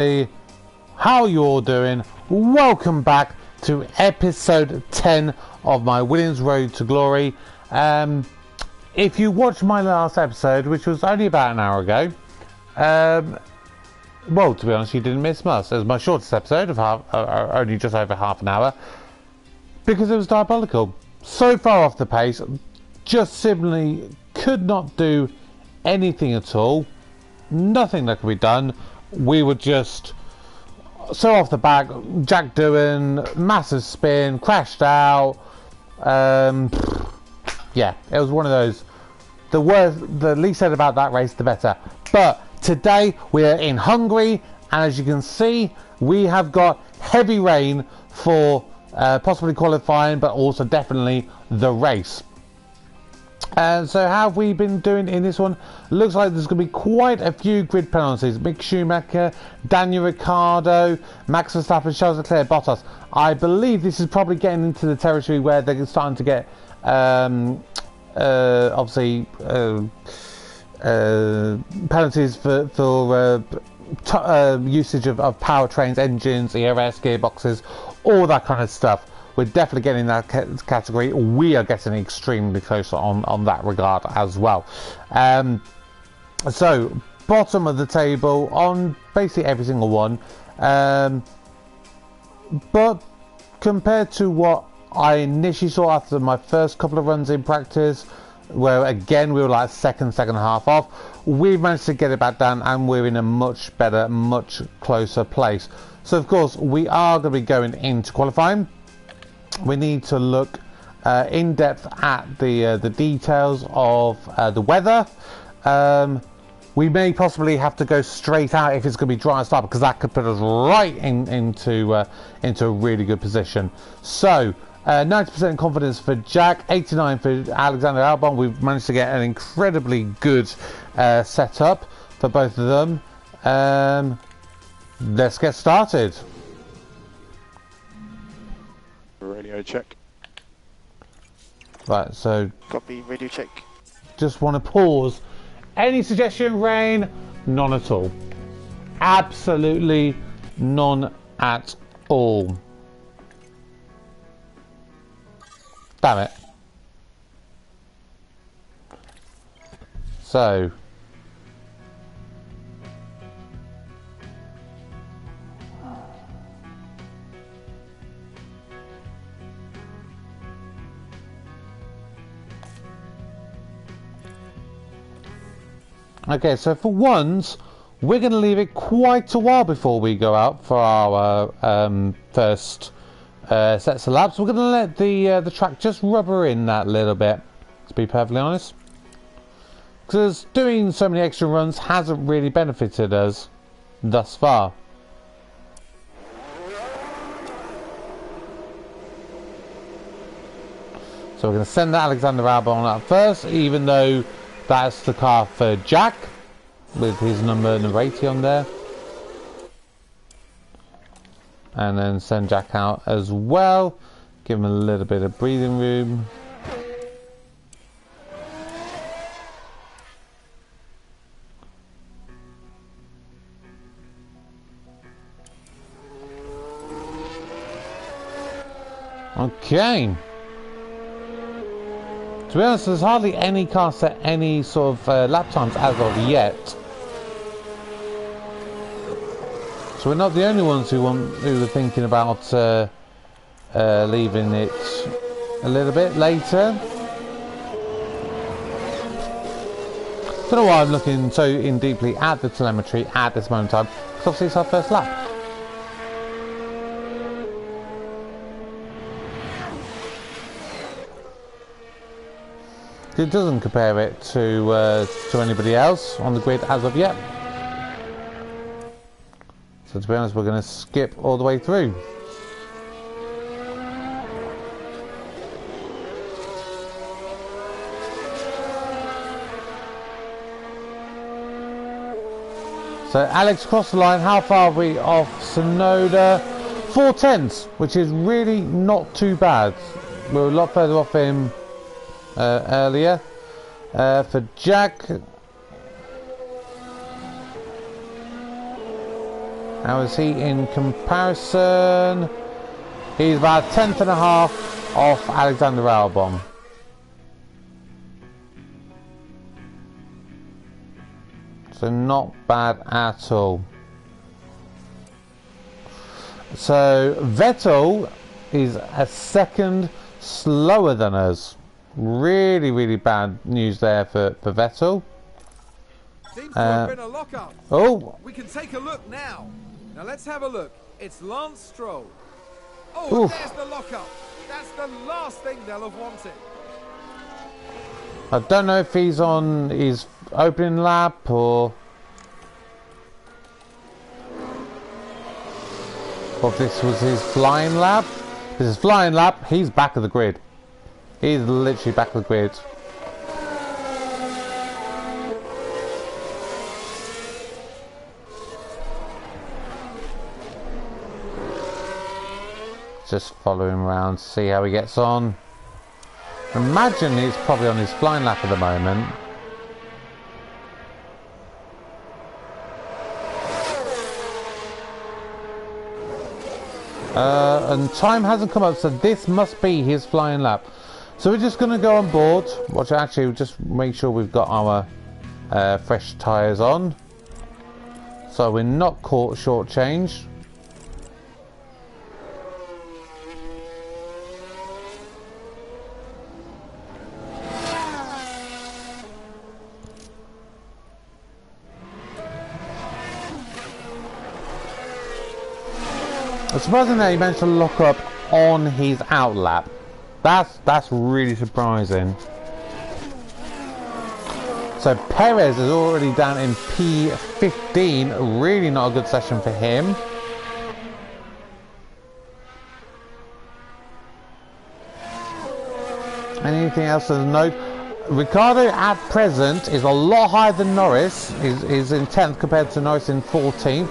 Hey, how you all doing? Welcome back to episode 10 of my Williams Road to Glory. If you watched my last episode, which was only about an hour ago, well, to be honest, you didn't miss much. It was my shortest episode of only just over half an hour, because it was diabolical. So far off the pace, just simply could not do anything at all. Nothing that could be done. We were just so off the back. Jack doing massive spin, crashed out. Yeah, it was one of those. The least said about that race, the better. But today we are in Hungary, and as you can see, we have got heavy rain for possibly qualifying, but also definitely the race. And so how have we been doing in this one? Looks like there's going to be quite a few grid penalties. Mick Schumacher, Daniel Ricciardo, Max Verstappen, Charles Leclerc, Bottas. I believe this is probably getting into the territory where they're starting to get obviously penalties for usage of powertrains, engines, ERS, gearboxes, all that kind of stuff. We're definitely getting in that category. We are getting extremely close on that regard as well. So, bottom of the table on basically every single one. But compared to what I initially saw after my first couple of runs in practice, where again we were like second half off, we've managed to get it back down and we're in a much better, much closer place. So of course we are going to be going into qualifying. We need to look in depth at the details of the weather. We may possibly have to go straight out if it's going to be dry and start, because that could put us right into a really good position. So 90% confidence for Jack, 89 for Alexander Albon. We've managed to get an incredibly good setup for both of them. Let's get started. Radio check. Right, so Copy, radio check. just want to pause. Any suggestion, Rain? None at all. Absolutely none at all. Damn it. So okay, so for once, we're going to leave it quite a while before we go out for our first sets of laps. We're going to let the track just rubber in that little bit, to be perfectly honest, because doing so many extra runs hasn't really benefited us thus far. So we're going to send Alexander Albon out first, even though that's the car for Jack, with his number 80 on there. And then send Jack out as well. Give him a little bit of breathing room. Okay. To be honest, there's hardly any car set any sort of lap times as of yet. So we're not the only ones who were thinking about leaving it a little bit later. Don't know why I'm looking so in deeply at the telemetry at this moment in time, because obviously it's our first lap. It doesn't compare it to anybody else on the grid as of yet. So to be honest, we're going to skip all the way through. So Alex crossed the line. How far are we off Sonoda? 4/10, which is really not too bad. We're a lot further off him earlier. For Jack, How is he in comparison? He's about 1/10 and a half off Alexander Albon. So not bad at all. So Vettel is a second slower than us. Really, really bad news there for Vettel. Seems to have been a lockup. Oh! We can take a look now. Now let's have a look. It's Lance Stroll. Oh, Oof. there's the lockup. That's the last thing they'll have wanted. I don't know if he's on his opening lap or if this was his flying lap. If this is flying lap, he's back of the grid. He's literally back of the grid. Just follow him around, see how he gets on. Imagine he's probably on his flying lap at the moment. And time hasn't come up, so this must be his flying lap. So we're just going to go on board. Watch, actually, we'll just make sure we've got our fresh tyres on, so we're not caught shortchanged. It's surprising that he managed to lock up on his out lap. That's really surprising. So Perez is already down in P15. Really not a good session for him. Anything else to note? Ricardo at present is a lot higher than Norris. He's in 10th compared to Norris in 14th.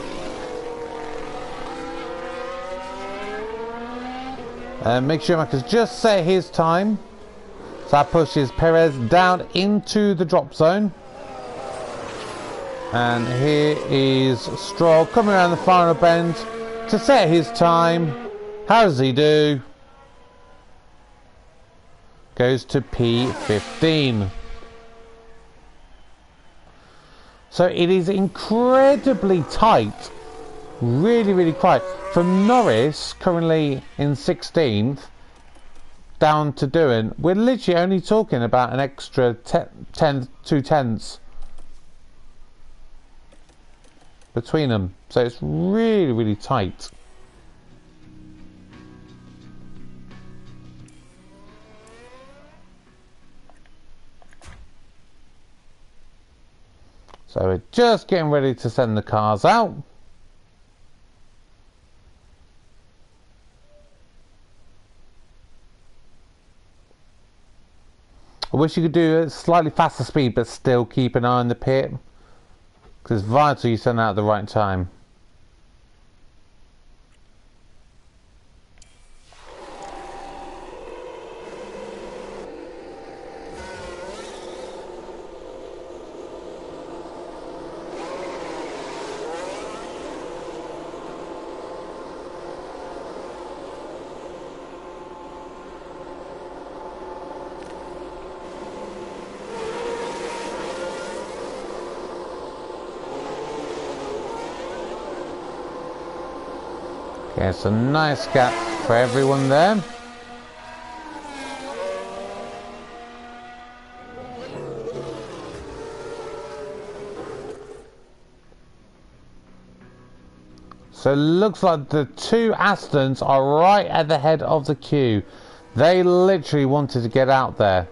Mick Schumacher's just set his time, so that pushes Perez down into the drop zone. And here is Stroll coming around the final bend to set his time. How does he do? Goes to P15. So it is incredibly tight. Really, really quiet. From Norris, currently in 16th, down to doing, we're literally only talking about an extra 2 tenths between them. So it's really, really tight. So we're just getting ready to send the cars out. I wish you could do a slightly faster speed, but still keep an eye on the pit, because it's vital you send out at the right time. Okay, it's a nice gap for everyone there. So it looks like the two Astons are right at the head of the queue. They literally wanted to get out there.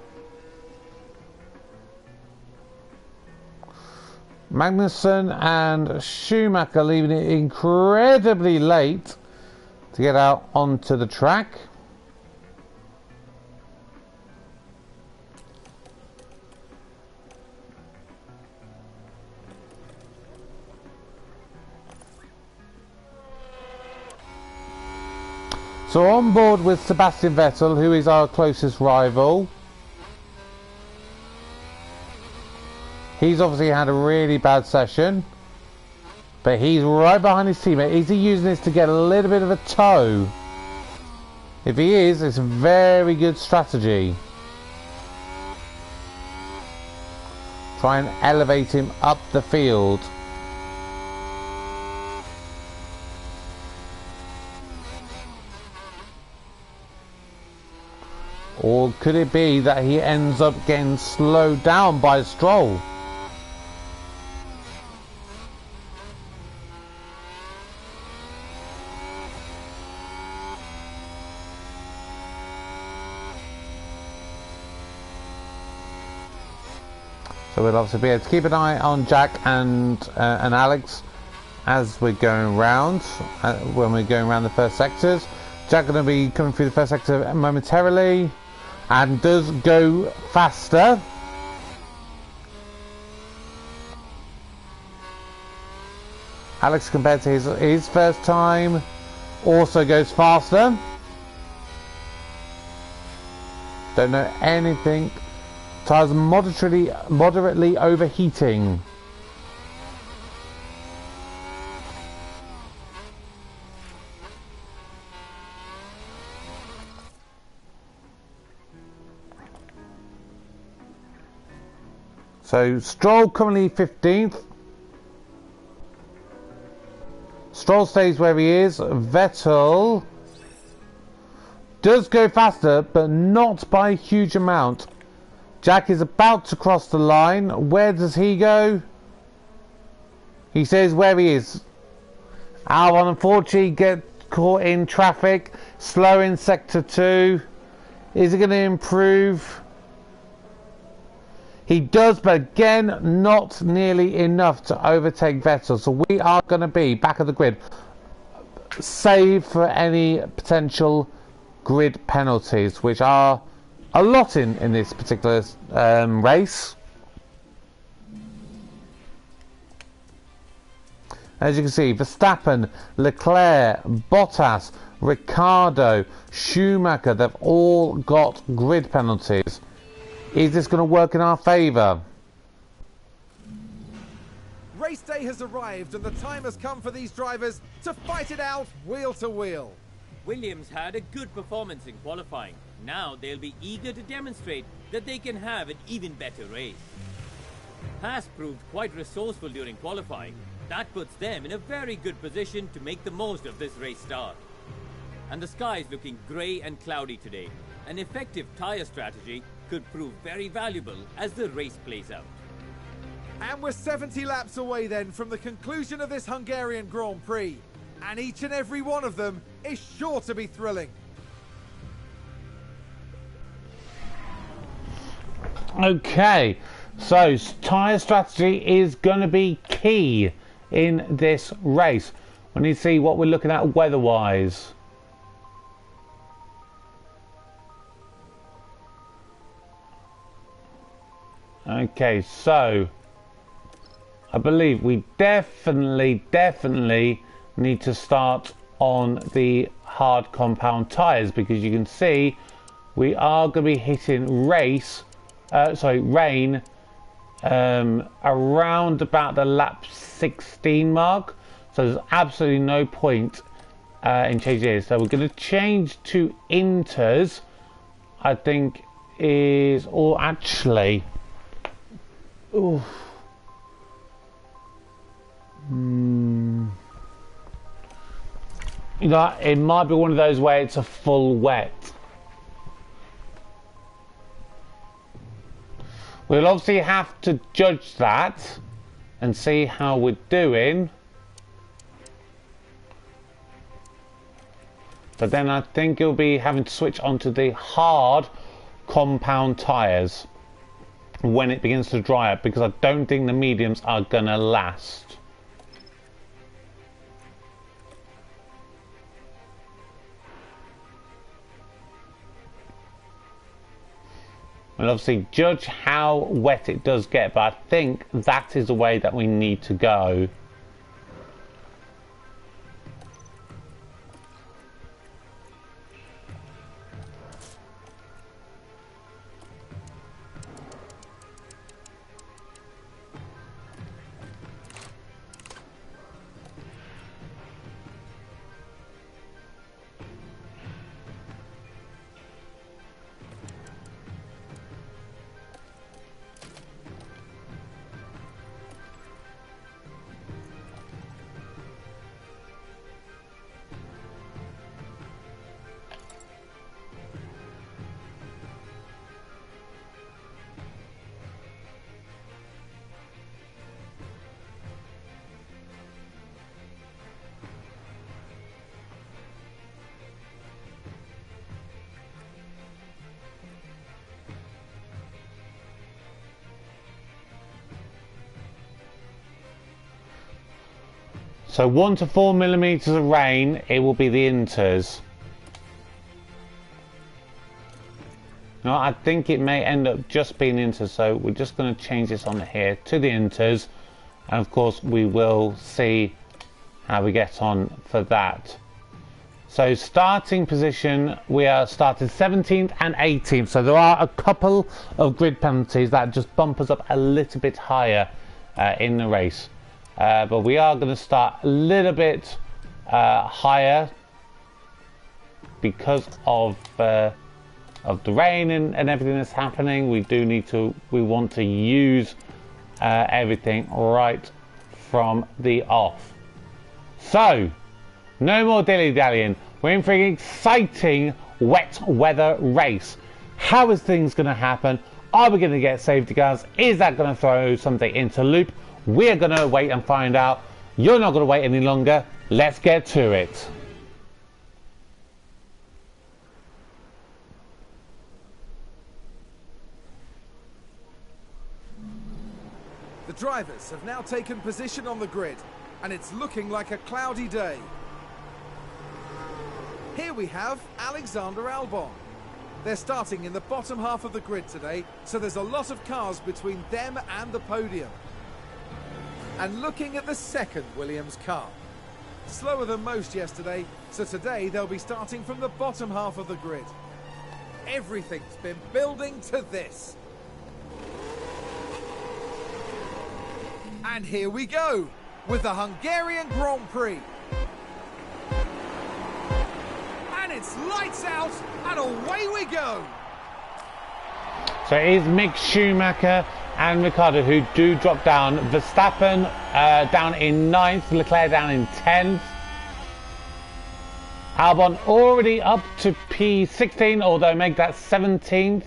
Magnussen and Schumacher leaving it incredibly late to get out onto the track. So on board with Sebastian Vettel, who is our closest rival. He's obviously had a really bad session, But he's right behind his teammate. Is he using this to get a little bit of a toe? If he is, it's a very good strategy. Try and elevate him up the field. Or could it be that he ends up getting slowed down by Stroll? So we'll obviously be able to keep an eye on Jack and Alex as we're going round, when we're going around the first sectors. Jack going to be coming through the first sector momentarily, and does go faster. Alex, compared to his first time, also goes faster. Don't know anything. Tyres moderately overheating. So Stroll currently 15th. Stroll stays where he is. Vettel does go faster, but not by a huge amount. Jack is about to cross the line. Where does he go? He says where he is. Albon unfortunately gets caught in traffic. Slow in sector 2. Is it going to improve? He does, but again, not nearly enough to overtake Vettel. So we are going to be back of the grid, save for any potential grid penalties, which are a lot in this particular race. As you can see, Verstappen, Leclerc, Bottas, Ricciardo, Schumacher, they've all got grid penalties. Is this going to work in our favour? Race day has arrived and the time has come for these drivers to fight it out wheel to wheel. Williams had a good performance in qualifying. Now they'll be eager to demonstrate that they can have an even better race. Haas proved quite resourceful during qualifying. That puts them in a very good position to make the most of this race start. And the sky is looking grey and cloudy today. An effective tyre strategy could prove very valuable as the race plays out. And we're 70 laps away then from the conclusion of this Hungarian Grand Prix. And each and every one of them is sure to be thrilling. Okay, so tyre strategy is going to be key in this race. We need to see what we're looking at weather-wise. Okay, so I believe we definitely need to start on the hard compound tyres, because you can see we are going to be hitting rain around about the lap 16 mark, so there's absolutely no point in changing it. So we're going to change to inters, I think is, or actually, ooh. You know, it might be one of those where it's a full wet. We'll obviously have to judge that and see how we're doing. But then I think you'll be having to switch onto the hard compound tyres when it begins to dry up, because I don't think the mediums are gonna last. We'll obviously judge how wet it does get, but I think that is the way that we need to go. So 1 to 4 millimeters of rain, it will be the inters. No, I think it may end up just being inters, so we're just going to change this on here to the inters, and of course we will see how we get on for that. So starting position, we are started 17th and 18th, so there are a couple of grid penalties that just bump us up a little bit higher in the race. But we are going to start a little bit higher because of the rain and everything that's happening. We want to use everything right from the off. So no more dilly-dallying. We're in for an exciting wet weather race. How is things going to happen? Are we going to get safety cars? Is that going to throw something into loop? We're going to wait and find out. You're not going to wait any longer. Let's get to it. The drivers have now taken position on the grid, and it's looking like a cloudy day. Here we have Alexander Albon. They're starting in the bottom half of the grid today, so there's a lot of cars between them and the podium. And looking at the second Williams car. Slower than most yesterday, so today they'll be starting from the bottom half of the grid. Everything's been building to this. And here we go, with the Hungarian Grand Prix. And it's lights out, and away we go. So it is Mick Schumacher and Ricciardo who do drop down. Verstappen down in 9th, Leclerc down in 10th. Albon already up to P16, although make that 17th.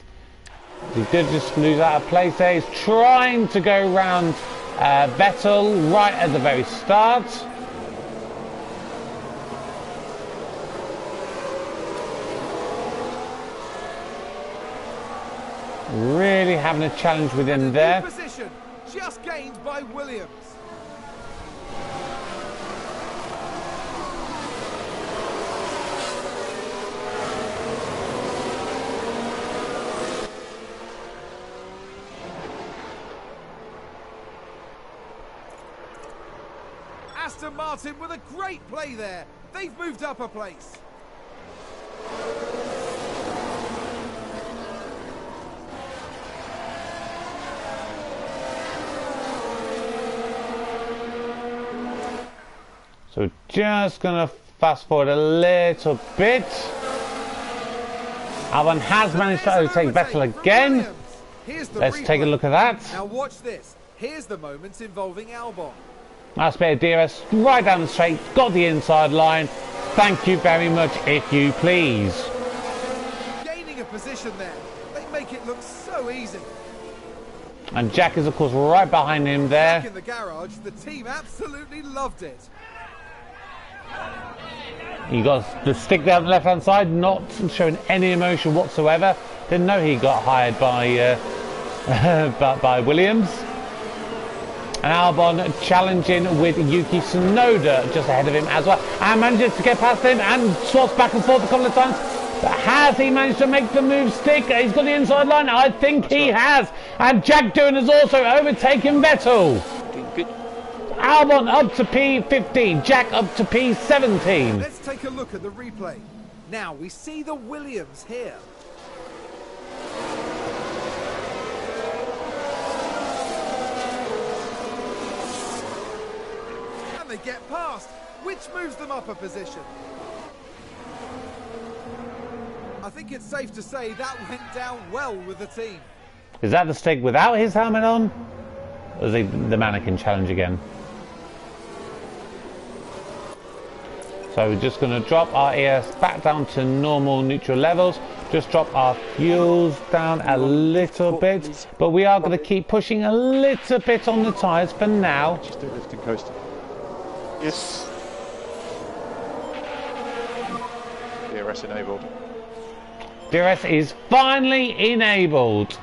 He did just lose out a place there. He's trying to go round Vettel right at the very start. Really having a challenge with him there. Position just gained by Williams. Aston Martin with a great play there. They've moved up a place. So just going to fast forward a little bit. Albon has managed to overtake Vettel again. Let's take a look at that. Now watch this. Here's the moments involving Albon. Nice bit of DRS right down the straight. Got the inside line. Thank you very much, if you please. Gaining a position there. They make it look so easy. And Jack is, of course, right behind him there. Back in the garage, the team absolutely loved it. He got the stick down the left-hand side, not showing any emotion whatsoever. Didn't know he got hired by by Williams. And Albon challenging with Yuki Tsunoda just ahead of him as well. And manages to get past him and swaps back and forth a couple of times. But has he managed to make the move stick? He's got the inside line. I think he has. And Jack Doohan has also overtaken Vettel. Good. Albon up to P15, Jack up to P17. Let's take a look at the replay. Now we see the Williams here. And they get past, which moves them up a position. I think it's safe to say that went down well with the team. Is that the stick without his helmet on? Or is it the mannequin challenge again? So we're just going to drop our ES back down to normal neutral levels. Just drop our fuels down a little bit. But we are going to keep pushing a little bit on the tyres for now. Just do lifting coasting. Yes. DRS enabled. DRS is finally enabled.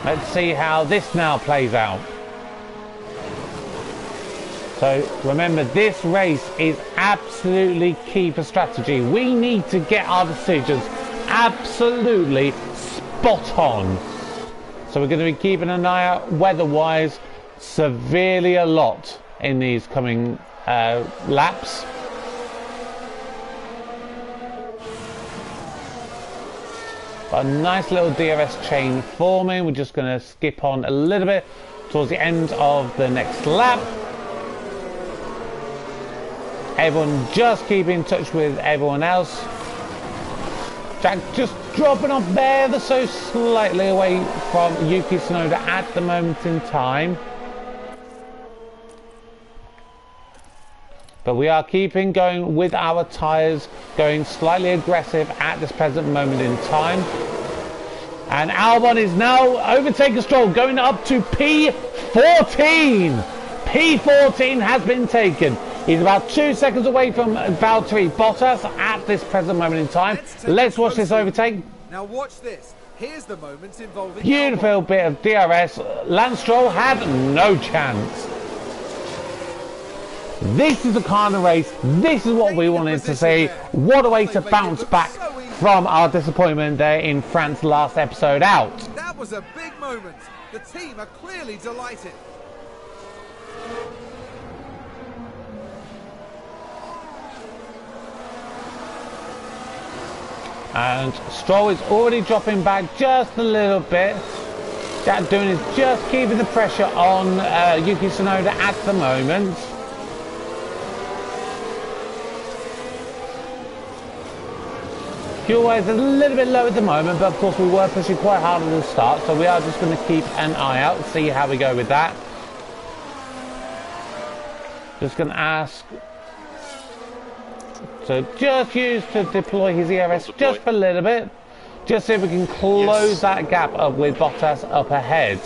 Let's see how this now plays out. So remember, this race is absolutely key for strategy. We need to get our decisions absolutely spot on. So we're going to be keeping an eye out weather-wise severely a lot in these coming laps. Got a nice little DRS chain forming. We're just going to skip on a little bit towards the end of the next lap. Everyone just keep in touch with everyone else. Jack just dropping off there, so slightly away from Yuki Tsunoda at the moment in time. But we are keeping going with our tyres, going slightly aggressive at this present moment in time. And Albon is now overtaking Stroll, going up to P14. P14 has been taken. He's about 2 seconds away from Valtteri Bottas at this present moment in time. Let's watch this overtake. Now watch this. Here's the moment involving Beautiful Albon. bit of DRS. Lance Stroll had no chance. This is the kind of race, this is what we wanted to see. What a way to bounce back from our disappointment there in France last episode out. That was a big moment. The team are clearly delighted. And Stroll is already dropping back just a little bit. Jack doing is just keeping the pressure on Yuki Tsunoda at the moment. Fuel is a little bit low at the moment, but of course we were pushing quite hard at the start, so we are just going to keep an eye out, see how we go with that. Just going to ask, so just use to deploy his ERS just for a little bit, just see if we can close that gap up with Bottas up ahead.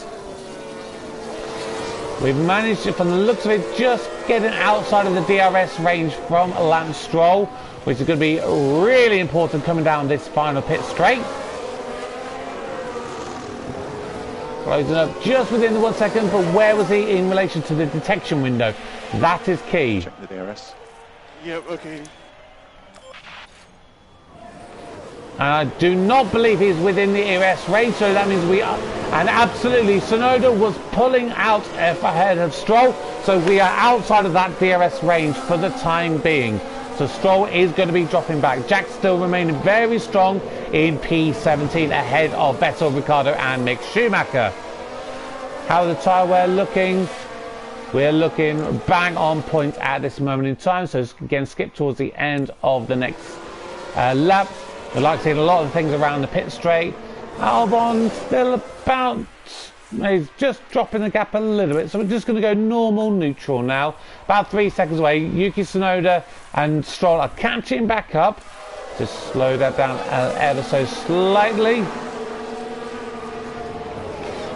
We've managed to, from the looks of it, just getting outside of the DRS range from Lance Stroll, which is going to be really important coming down this final pit straight. Closing up just within the 1 second, but where was he in relation to the detection window? That is key. Check the DRS. Yep, okay. And I do not believe he's within the ERS range, so that means we are. And absolutely, Tsunoda was pulling out ahead of Stroll, so we are outside of that DRS range for the time being. So Stroll is going to be dropping back. Jack still remaining very strong in P17 ahead of Vettel, Ricciardo and Mick Schumacher. How are the tyre wear looking? We're looking bang on point at this moment in time. So again, skip towards the end of the next lap. We like seeing a lot of things around the pit straight. Albon still about, he's just dropping the gap a little bit. So we're just going to go normal neutral now. About 3 seconds away. Yuki Tsunoda and Stroll are catching back up. Just slow that down ever so slightly.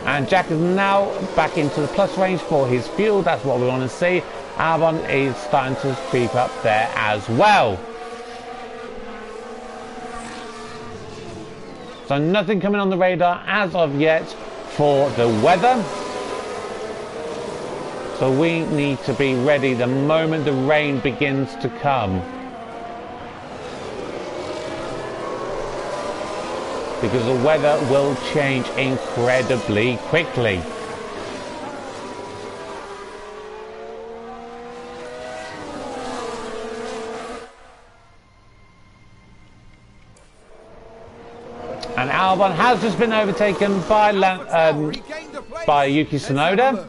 And Jack is now back into the plus range for his fuel. That's what we want to see. Albon is starting to creep up there as well. So nothing coming on the radar as of yet for the weather. So we need to be ready the moment the rain begins to come. Because the weather will change incredibly quickly. And Albon has just been overtaken by Yuki Tsunoda.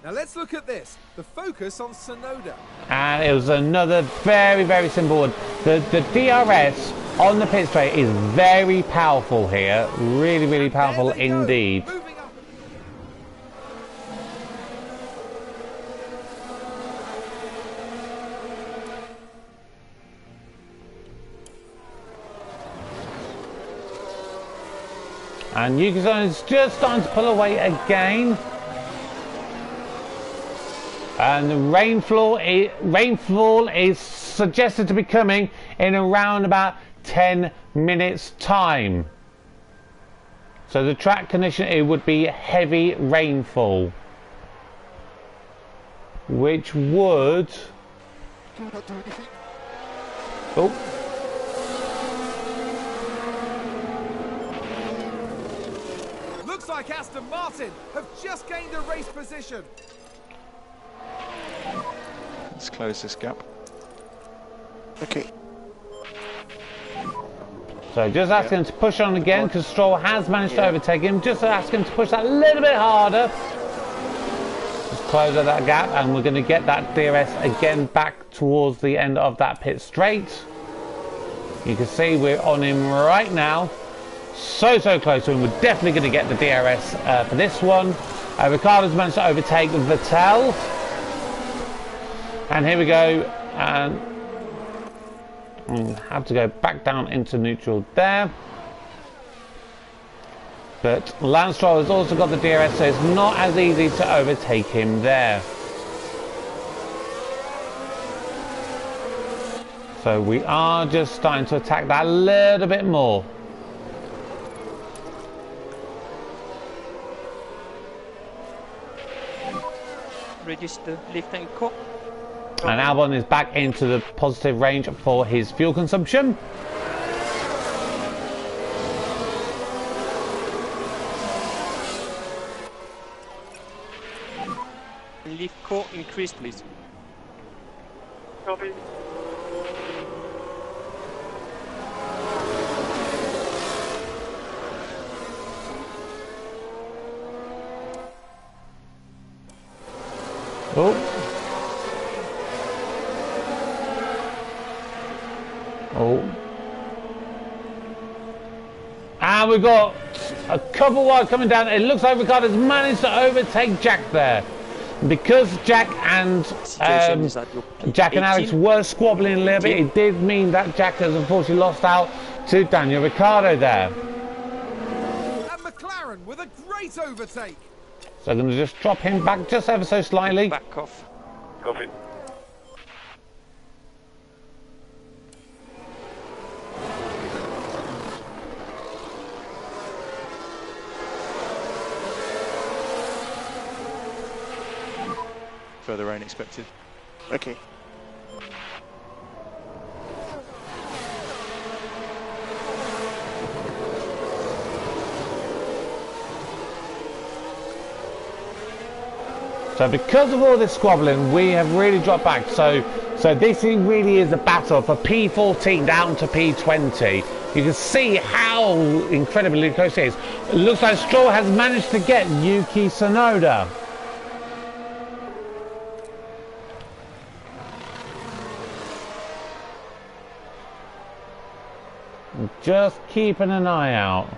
Now let's look at this. The focus on Tsunoda. And it was another very, very simple one. The DRS on the pit straight is very powerful here. Really, really powerful indeed. And Yuki Tsunoda is just starting to pull away again. And the rainfall is suggested to be coming in around about 10 minutes time. So the track condition, it would be heavy rainfall. which would... Oh. Looks like Aston Martin have just gained a race position. Let's close this gap. Okay. So just ask him to push on again, because Stroll has managed to overtake him. Just ask him to push that a little bit harder. Just close that gap, and we're going to get that DRS again back towards the end of that pit straight. You can see we're on him right now. So close to him. We're definitely going to get the DRS for this one. Ricciardo's managed to overtake Vettel. And here we go. And have to go back down into neutral there. But Lance Stroll has also got the DRS, so it's not as easy to overtake him there. So we are just starting to attack that a little bit more. Register lift and cut. And Albon is back into the positive range for his fuel consumption. Lift core increase, please. Copy. Oh. And we've got a couple wide coming down. It looks like Ricciardo's managed to overtake Jack there. Because Jack and Alex were squabbling a little bit, it did mean that Jack has unfortunately lost out to Daniel Ricciardo there. And McLaren with a great overtake. So I'm going to just drop him back just ever so slightly. Back off. Copy. Further rain expected. Okay. So because of all this squabbling, we have really dropped back. So this really is a battle for P14 down to P20. You can see how incredibly close it is. It looks like Stroll has managed to get Yuki Tsunoda. Just keeping an eye out.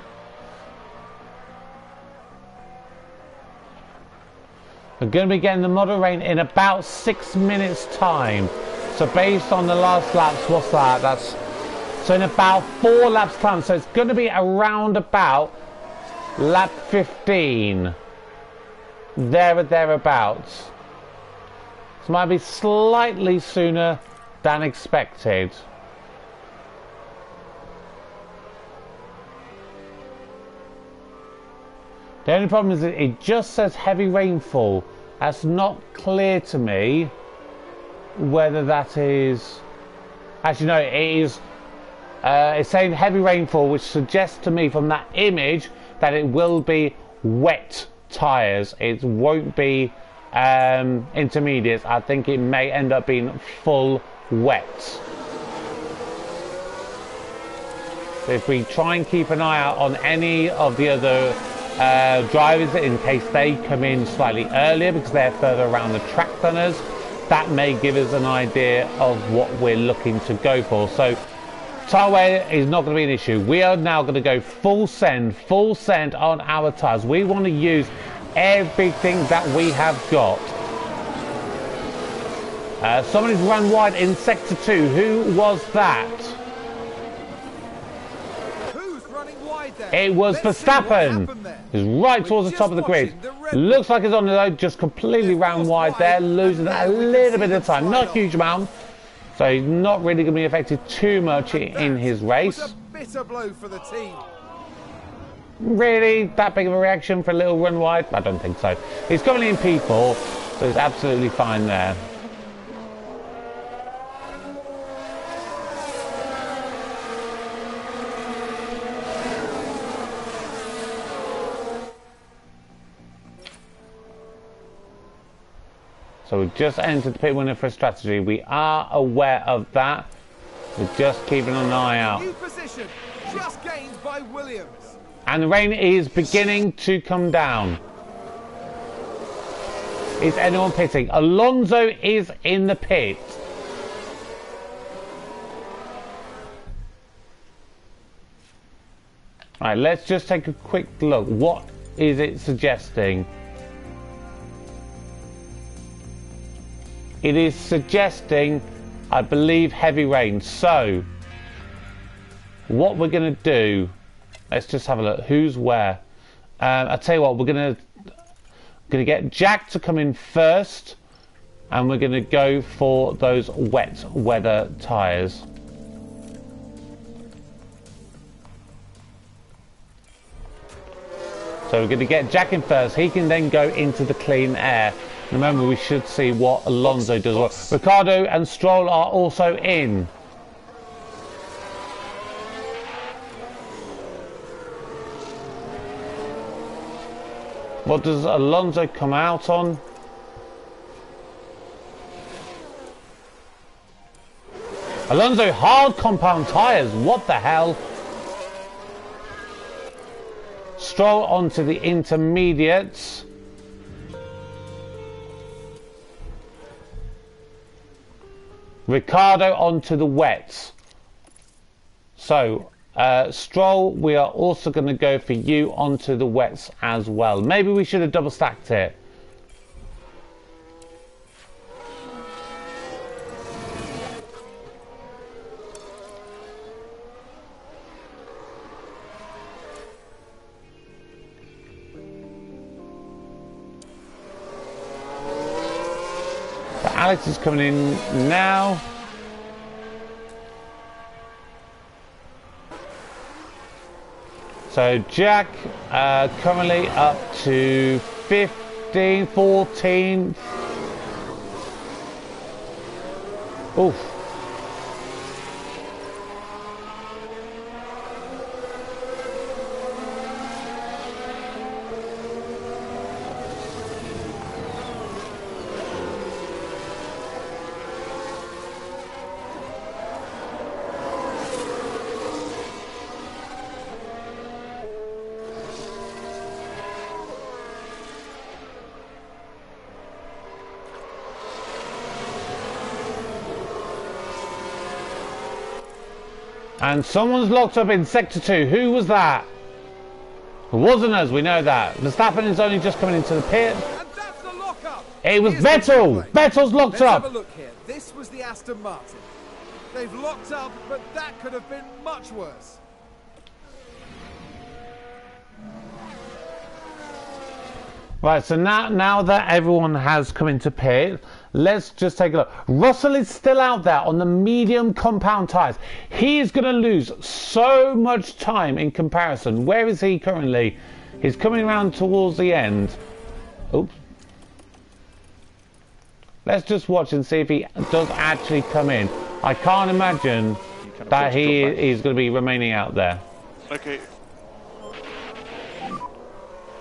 We're going to be getting the model rain in about 6 minutes time. So based on the last laps, what's that? That's so in about 4 laps time. So it's going to be around about lap 15. There or thereabouts. This might be slightly sooner than expected. The only problem is that it just says heavy rainfall. That's not clear to me whether that is... Actually, no, it is... it's saying heavy rainfall, which suggests to me from that image that it will be wet tyres. It won't be intermediates. I think it may end up being full wet. So if we try and keep an eye out on any of the other drivers in case they come in slightly earlier because they're further around the track than us, that may give us an idea of what we're looking to go for. So tyre wear is not going to be an issue. We are now going to go full send on our tyres. We want to use everything that we have got. Somebody's run wide in sector 2. Who was that? It was Verstappen. He's right towards the top of the grid. Looks like he's on the road, just completely ran wide there, losing a little bit of time. Not a huge amount, so he's not really going to be affected too much in his race. A bitter blow for the team. Really, that big of a reaction for a little run wide? I don't think so. He's coming in P4. So it's absolutely fine there. So we've just entered the pit winner for strategy. We are aware of that. We're just keeping an eye out. New position, just gained by Williams. And the rain is beginning to come down. Is anyone pitting? Alonso is in the pit. Alright, let's just take a quick look. What is it suggesting? It is suggesting, I believe, heavy rain. So, what we're going to do, let's just have a look. Who's where? I'll tell you what, we're going to get Jack to come in first, and we're going to go for those wet weather tyres. So we're going to get Jack in first. He can then go into the clean air. Remember, we should see what Alonso does. Well, Ricciardo and Stroll are also in. What does Alonso come out on? Alonso, hard compound tyres. What the hell? Stroll onto the intermediates. Ricciardo onto the wets. So, Stroll, we are also going to go for you onto the wets as well. Maybe we should have double stacked it. Alex is coming in now. So Jack currently up to 15, 14. Oof. And someone's locked up in Sector 2. Who was that? It wasn't us, we know that. Verstappen is only just coming into the pit. And that's the lock-up. It was Vettel. Vettel's locked up. Let's have a look here. This was the Aston Martin. They've locked up, but that could have been much worse. Right, so now that everyone has come into pit, let's just take a look. Russell is still out there on the medium compound tyres. He is going to lose so much time in comparison. Where is he currently? He's coming around towards the end. Oops. Let's just watch and see if he does actually come in. I can't imagine that he is going to be remaining out there. Okay.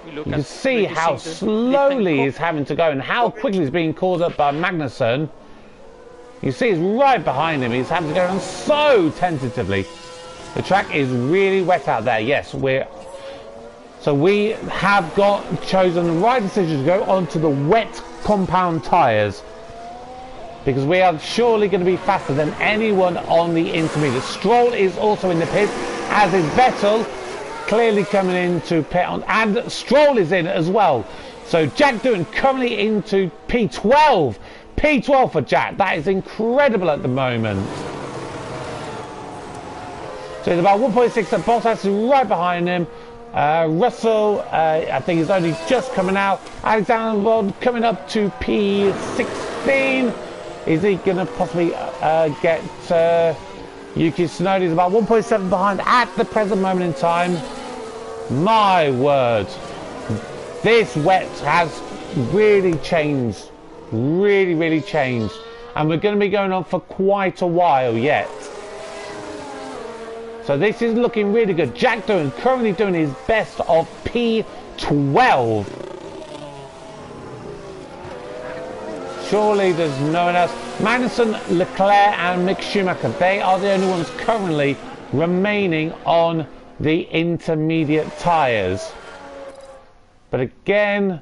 You can see how slowly he's having to go and how quickly he's being called up by Magnussen. You see he's right behind him. He's having to go around so tentatively. The track is really wet out there. Yes, we have chosen the right decision to go onto the wet compound tyres, because we are surely going to be faster than anyone on the intermediate. Stroll is also in the pit, as is Vettel. Clearly coming into pit on, and Stroll is in as well. So Jack Doohan currently into P12. P12 for Jack. That is incredible at the moment. So it's about 1.6 and Bottas is right behind him. Russell, I think he's only just coming out. Alexander Albon coming up to P16. Is he going to possibly get Yuki Tsunoda? Is about 1.7 behind at the present moment in time. My word, this wet has really changed Really, really changed. And we're going to be going on for quite a while yet. So this is looking really good. Jack Doohan currently doing his best of P12. Surely there's no one else. Magnussen, Leclerc and Mick Schumacher, they are the only ones currently remaining on the intermediate tyres. But again,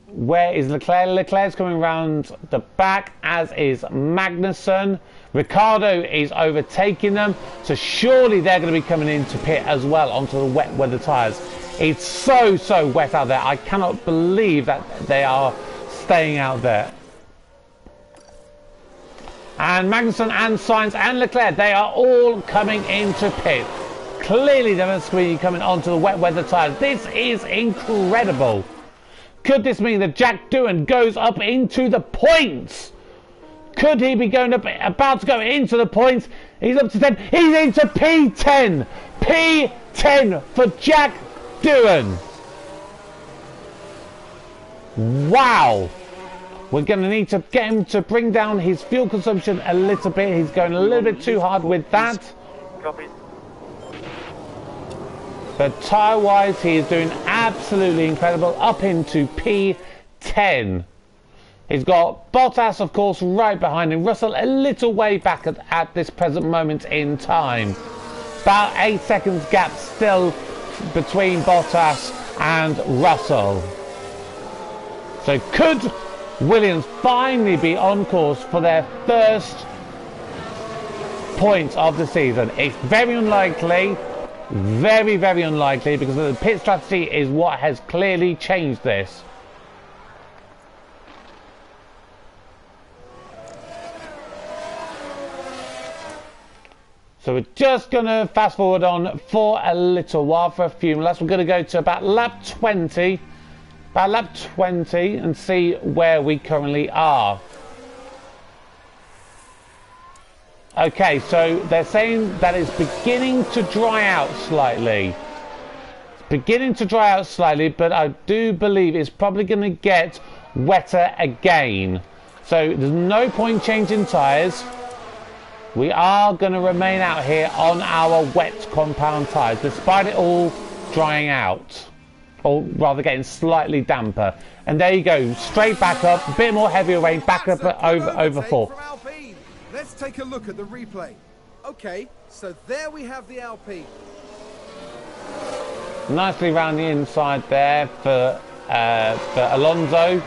where is Leclerc? Leclerc's coming around the back, as is Magnussen. Ricciardo is overtaking them, so surely they're going to be coming into pit as well onto the wet weather tyres. It's so wet out there. I cannot believe that they are staying out there. And Magnussen and Sainz and Leclerc, they are all coming into pit. Clearly they're going to be coming onto the wet weather tyres. This is incredible. Could this mean that Jack Doohan goes up into the points? Could he be going up, about to go into the points? He's up to 10. He's into P10. P10 for Jack Doohan. Wow. We're going to need to get him to bring down his fuel consumption a little bit. He's going a little bit too hard with that. Copy. But tyre-wise, he is doing absolutely incredible. Up into P10. He's got Bottas, of course, right behind him. Russell a little way back at this present moment in time. About 8 seconds gap still between Bottas and Russell. So could Williams finally be on course for their first points of the season? It's very unlikely. Very, very unlikely, because the pit strategy is what has clearly changed this. So we're just going to fast forward on for a little while, for a few minutes. We're going to go to about lap 20. About lap 20 and see where we currently are. Okay, so they're saying that it's beginning to dry out slightly. It's beginning to dry out slightly, but I do believe it's probably going to get wetter again. So there's no point changing tyres. We are going to remain out here on our wet compound tyres, despite it all drying out. Or rather getting slightly damper. And there you go, straight back up, a bit more heavier rain, back up over 4. Let's take a look at the replay. Okay, so there we have the Alpine. Nicely round the inside there for Alonso.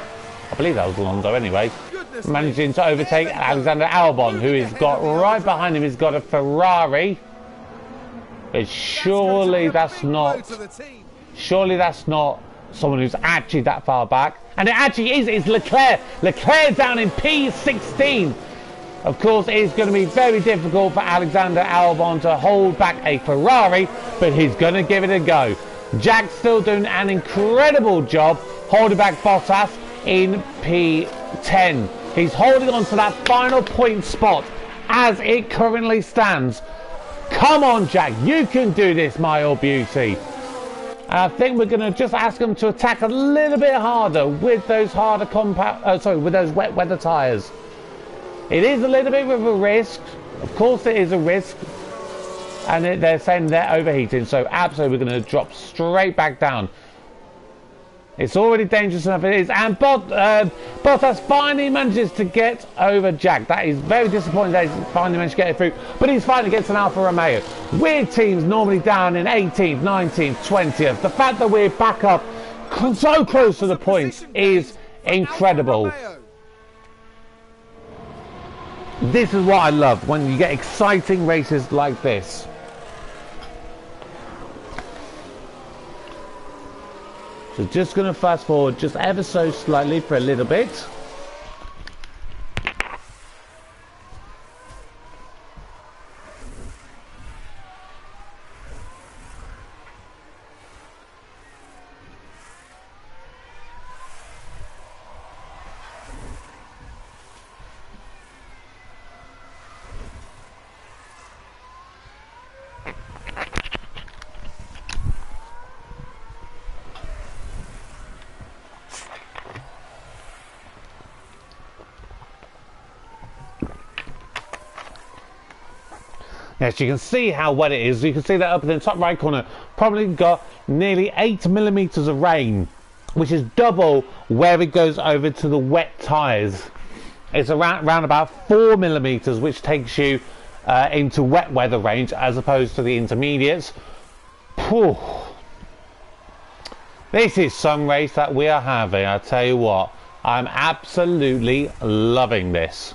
I believe that was Alonso anyway. Goodness Managing to overtake Alexander Albon, who has got right behind him. He's got a Ferrari. But surely that's not someone who's actually that far back. And it actually is. It's Leclerc. Leclerc down in P16. Of course, it's going to be very difficult for Alexander Albon to hold back a Ferrari, but he's going to give it a go. Jack's still doing an incredible job holding back Bottas in P10. He's holding on to that final point spot as it currently stands. Come on, Jack, you can do this, my old beauty. And I think we're going to just ask him to attack a little bit harder with those with those wet weather tyres. It is a little bit of a risk. Of course it is a risk. And they're saying they're overheating. So absolutely we're going to drop straight back down. It's already dangerous enough it is. And Bottas finally manages to get over Jack. That is very disappointing that he's finally managed to get it through. But he's finally gets an Alfa Romeo. We're teams normally down in 18th, 19th, 20th. The fact that we're back up so close to the points is incredible. This is what I love, when you get exciting races like this. So just going to fast forward just ever so slightly for a little bit. Yes, you can see how wet it is. You can see that up in the top right corner, probably got nearly 8 millimeters of rain, which is double where it goes over to the wet tyres. It's around about 4 millimeters, which takes you into wet weather range as opposed to the intermediates. Whew. This is some race that we are having. I tell you what, I'm absolutely loving this.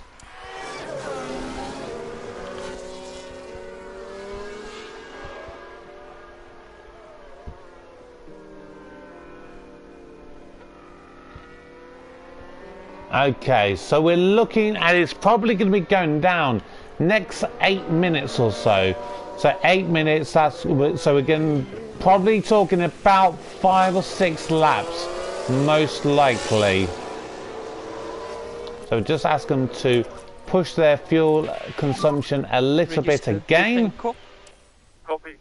Okay, so we're looking at it's probably going to be going down next 8 minutes or so. So 8 minutes, so we're going probably talking about 5 or 6 laps, most likely. So just ask them to push their fuel consumption a little bit again. Copy.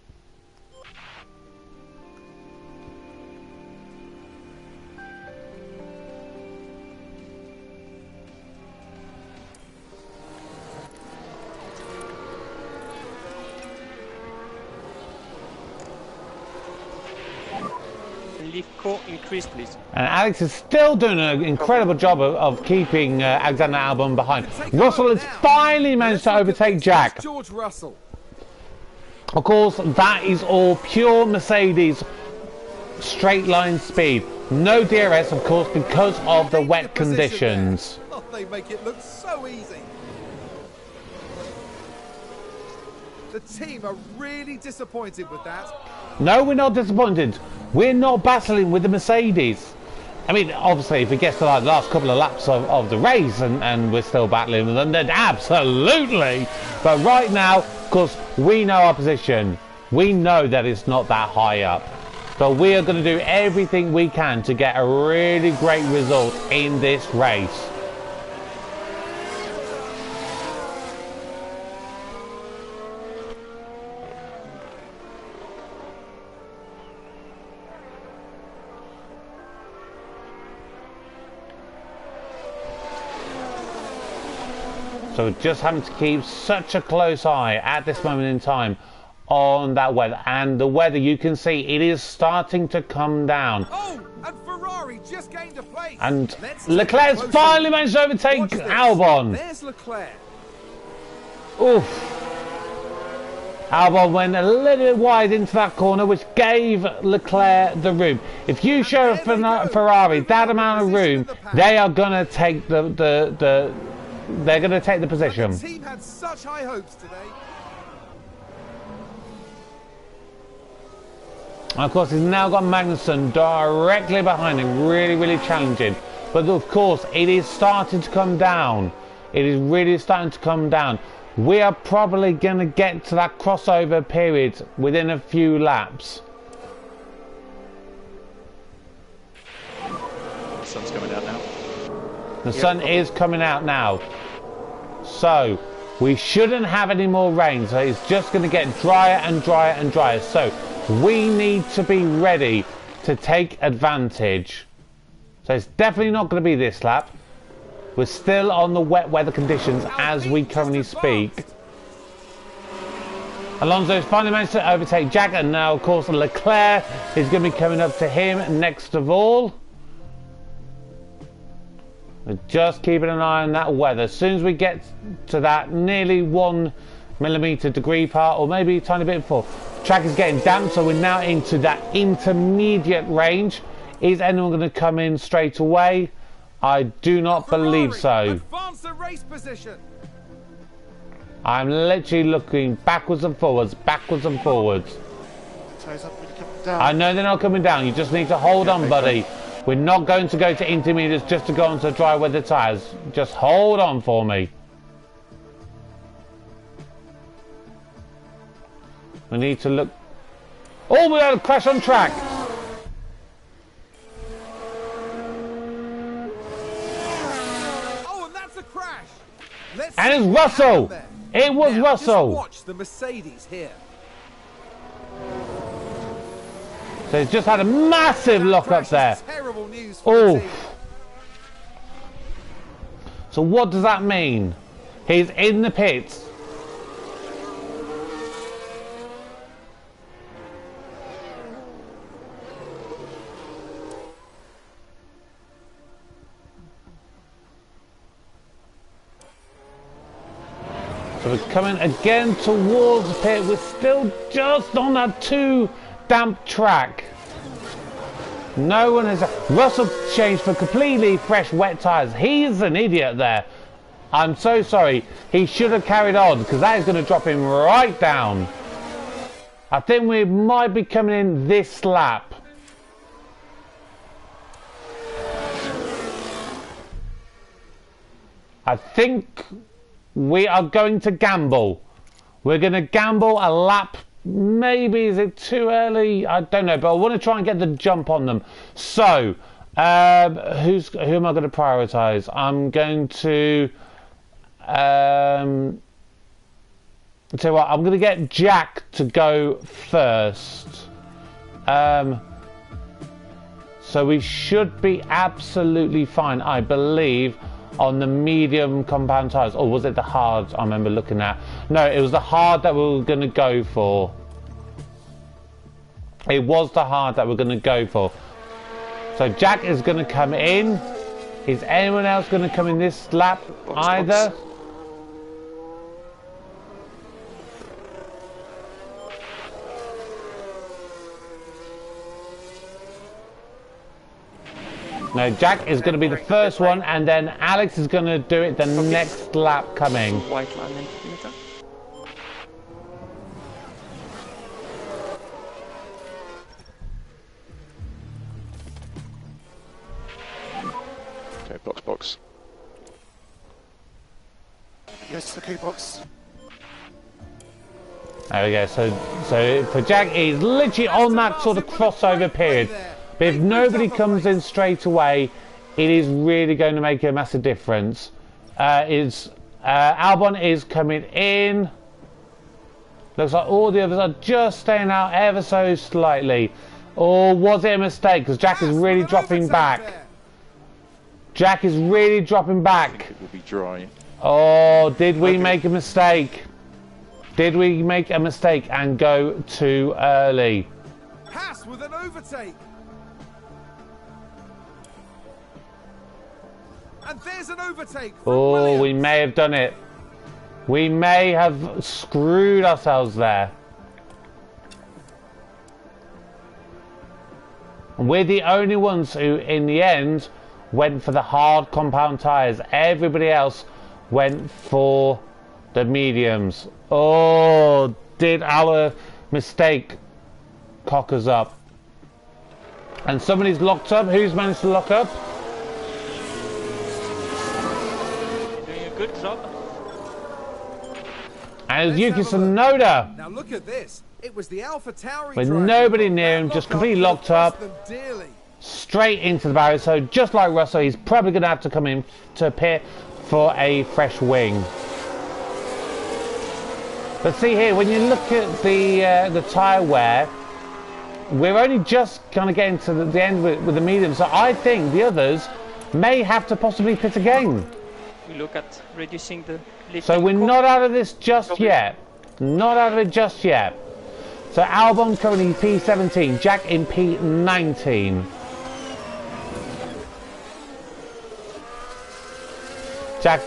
Lift core increase, please. And Alex is still doing an incredible job of keeping Alexander Albon behind. Russell has finally managed to overtake Jack. George Russell. Of course, that is all pure Mercedes straight line speed. No DRS, of course, because of the wet conditions. Oh, they make it look so easy. The team are really disappointed with that. No, we're not disappointed. We're not battling with the Mercedes. I mean, obviously, if it gets to like the last couple of laps of the race and we're still battling with them, then absolutely. But right now, of course, we know our position. We know that it's not that high up. But we are going to do everything we can to get a really great result in this race. So we're just having to keep such a close eye at this moment in time on that weather. And the weather, you can see, it is starting to come down. Oh, and Ferrari just gained a place. And Leclerc's finally managed to overtake Albon. There's Leclerc. Oof. Albon went a little bit wide into that corner, which gave Leclerc the room. If you show Ferrari that amount of room, they are going to take they're going to take the position. The team had such high hopes today. And of course, he's now got Magnussen directly behind him, really, really challenging. But of course, it is starting to come down. It is really starting to come down. We are probably going to get to that crossover period within a few laps. The sun's coming out now. The sun is coming out now. So we shouldn't have any more rain. So it's just going to get drier and drier and drier. So we need to be ready to take advantage. So it's definitely not going to be this lap. We're still on the wet weather conditions as we currently speak. Alonso's finally managed to overtake Jack, and now of course Leclerc is going to be coming up to him next of all. We're just keeping an eye on that weather. As soon as we get to that nearly 1 millimeter degree part, or maybe a tiny bit before, track is getting damp, so we're now into that intermediate range. Is anyone going to come in straight away? I do not believe so. Advance the race position. I'm literally looking backwards and forwards, backwards and forwards. Tyres aren't really coming down. I know they're not coming down. You just need to hold on, buddy. We're not going to go to intermediates just to go onto dry weather tyres. Just hold on for me. We need to look. Oh, we had a crash on track. Oh, and that's a crash. Let's And it's see what Russell. happened there. It was Now, Russell. Just watch the Mercedes here. So he's just had a massive lock up there. Terrible news for the team. So what does that mean? He's in the pits. So we're coming again towards the pit. We're still just on that too damp track. No one has... Russell changed for completely fresh wet tyres. He's an idiot there. I'm so sorry. He should have carried on because that is going to drop him right down. I think we might be coming in this lap. I think we are going to gamble. We're going to gamble a lap. Maybe, is it too early? I don't know, but I want to try and get the jump on them. So, who am I going to prioritise? I'm going to... tell you what, I'm going to get Jack to go first. So we should be absolutely fine, I believe, on the medium compound tyres. Or was it the hard I remember looking at? No, it was the hard that we were going to go for. It was the hard that we're going to go for. So Jack is going to come in. Is anyone else going to come in this lap either? No, Jack is going to be the first one, and then Alex is going to do it the next lap coming. White line in kilometer. Okay, box. Yes, okay, box. There we go. So for Jack, he's literally on that sort of crossover period. But if nobody comes in straight away, it is really going to make a massive difference. Albon is coming in. Looks like all the others are just staying out ever so slightly. Or was it a mistake? Because Jack is really dropping back. Jack is really dropping back. It will be dry. Oh, did we make a mistake? Did we make a mistake and go too early? Haas with an overtake. And there's an overtake. Oh, we may have done it. We may have screwed ourselves there. And we're the only ones who, in the end, went for the hard compound tyres. Everybody else went for the mediums. Oh, did our mistake cock us up? And somebody's locked up. Who's managed to lock up? Good job. And it was Yuki Tsunoda. Now look at this. It was the Alpha Tauri With driver. nobody near him, just completely locked up. Straight into the barrier. So just like Russell, he's probably going to have to come in to pit for a fresh wing. But see here, when you look at the tyre wear, we're only just kind of getting to the end with the medium. So I think the others may have to possibly pit again. We look at reducing the lifting. So we're not out of this just yet. Not out of it just yet. So Albon currently P17, Jack in P19. Jack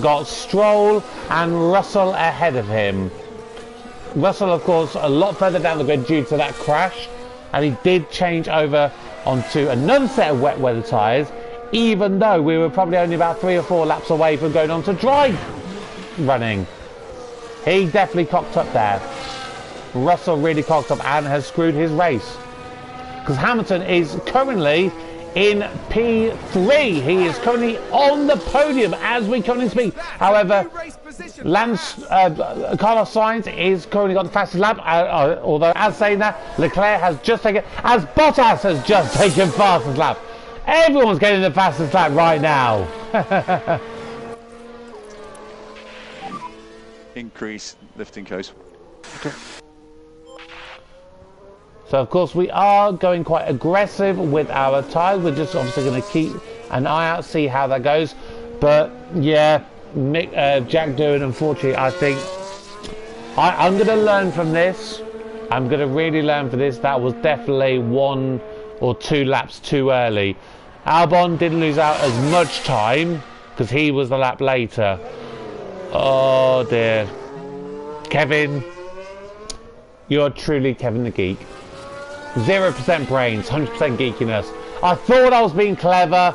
got Stroll and Russell ahead of him. Russell, of course, a lot further down the grid due to that crash. And he did change over onto another set of wet weather tyres, even though we were probably only about 3 or 4 laps away from going on to dry running. He definitely cocked up there. Russell really cocked up and has screwed his race. Because Hamilton is currently in P3. He is currently on the podium as we currently speak. However, Carlos Sainz is currently got the fastest lap. Although, as saying that, Leclerc has just taken, as Bottas has just taken fastest lap. Everyone's getting the fastest lap right now. Increase lifting coast. Okay. So of course we are going quite aggressive with our tyres. We're just obviously going to keep an eye out, see how that goes. But yeah, Jack doing, unfortunately, I think I'm going to learn from this. I'm going to really learn from this. That was definitely 1 or 2 laps too early. Albon didn't lose out as much time because he was the lap later. Oh dear. Kevin, you're truly Kevin the Geek. 0% brains, 100% geekiness. I thought I was being clever,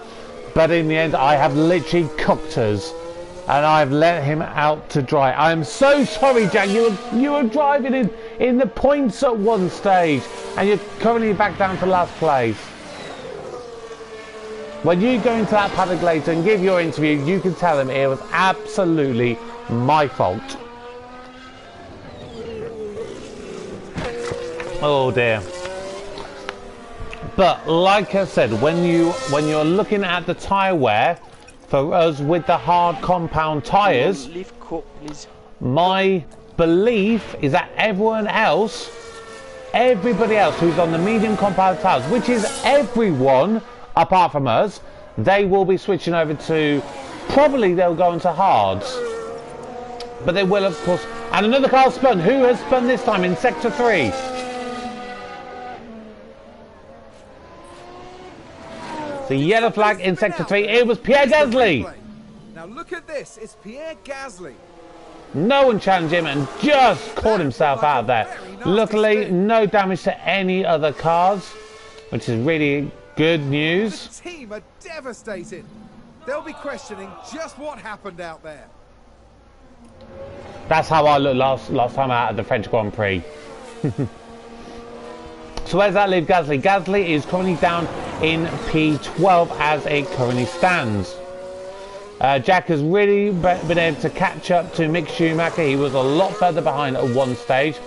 but in the end I have literally cooked us. And I've let him out to dry. I'm so sorry, Jack. You were driving in the points at one stage, and you're currently back down to last place. When you go into that paddock later and give your interview, you can tell him it was absolutely my fault. Oh dear. But like I said, when you're looking at the tyre wear, for us with the hard compound tyres, my belief is that everybody else who's on the medium compound tyres, which is everyone apart from us, they will be switching over to, probably they'll go into hards. But they will, of course. And another car spun. Who has spun this time in Sector 3? The yellow flag in Sector 3, it was Pierre Gasly. Now look at this, it's Pierre Gasly. No one challenged him and just caught himself out of there. Luckily, no damage to any other cars, which is really good news. The team are devastated. They'll be questioning just what happened out there. That's how I looked last time out at the French Grand Prix. So where does that leave Gasly? Gasly is currently down in P12 as it currently stands. Jack has really been able to catch up to Mick Schumacher. He was a lot further behind at one stage.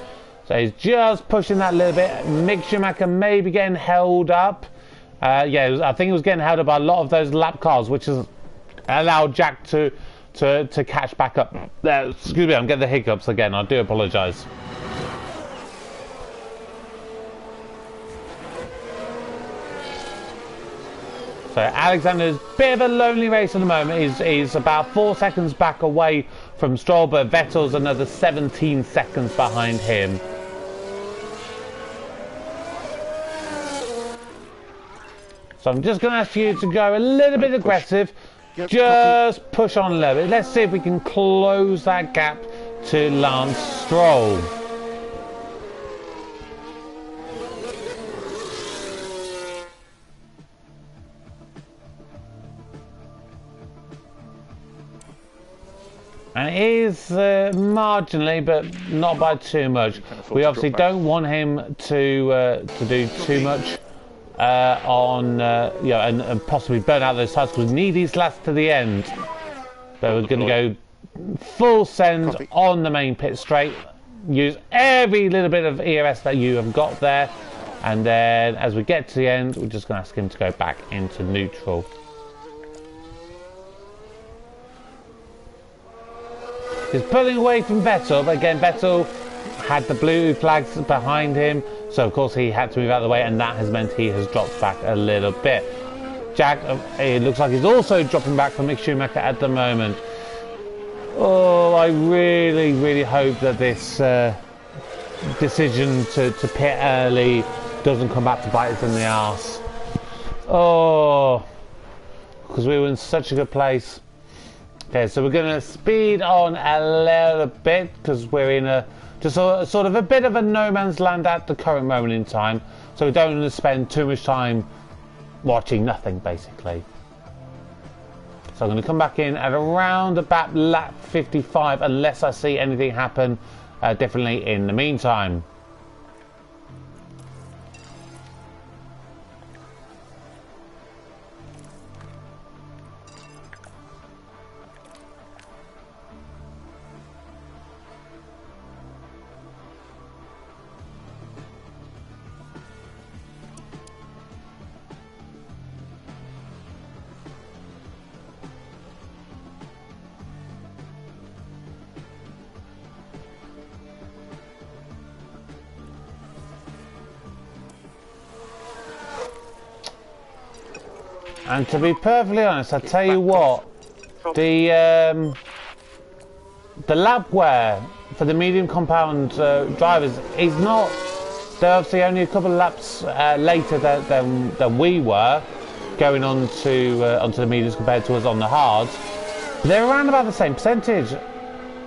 So he's just pushing that a little bit. Mick Schumacher may be getting held up. Yeah, I think he was getting held up by a lot of those lap cars, which has allowed Jack to catch back up. Excuse me, I'm getting the hiccups again. I do apologise. So Alexander's bit of a lonely race at the moment. He's about 4 seconds back away from Stroll, but Vettel's another 17 seconds behind him. So I'm just going to ask you to go a little bit aggressive. Just push on a little bit. Let's see if we can close that gap to Lance Stroll. And it is marginally, but not by too much. We obviously don't want him to do too much on, you know, and possibly burn out those tyres, because we need these last to the end. So we're going to go full send on the main pit straight. Use every little bit of ERS that you have got there, and then as we get to the end, we're just going to ask him to go back into neutral. He's pulling away from Vettel, but again Vettel had the blue flags behind him, so of course he had to move out of the way, and that has meant he has dropped back a little bit. Jack, it looks like he's also dropping back from Mick Schumacher at the moment. Oh, I really, really hope that this decision to pit early doesn't come back to bite us in the arse. Oh, because we were in such a good place. Okay, so we're going to speed on a little bit because we're in a sort of a bit of a no man's land at the current moment in time. So we don't want to spend too much time watching nothing, basically. So I'm going to come back in at around about lap 55 unless I see anything happen differently in the meantime. And to be perfectly honest, I tell you what, the lap wear for the medium compound drivers is not. They're obviously only a couple of laps later than we were going onto the mediums compared to us on the hards. They're around about the same percentage.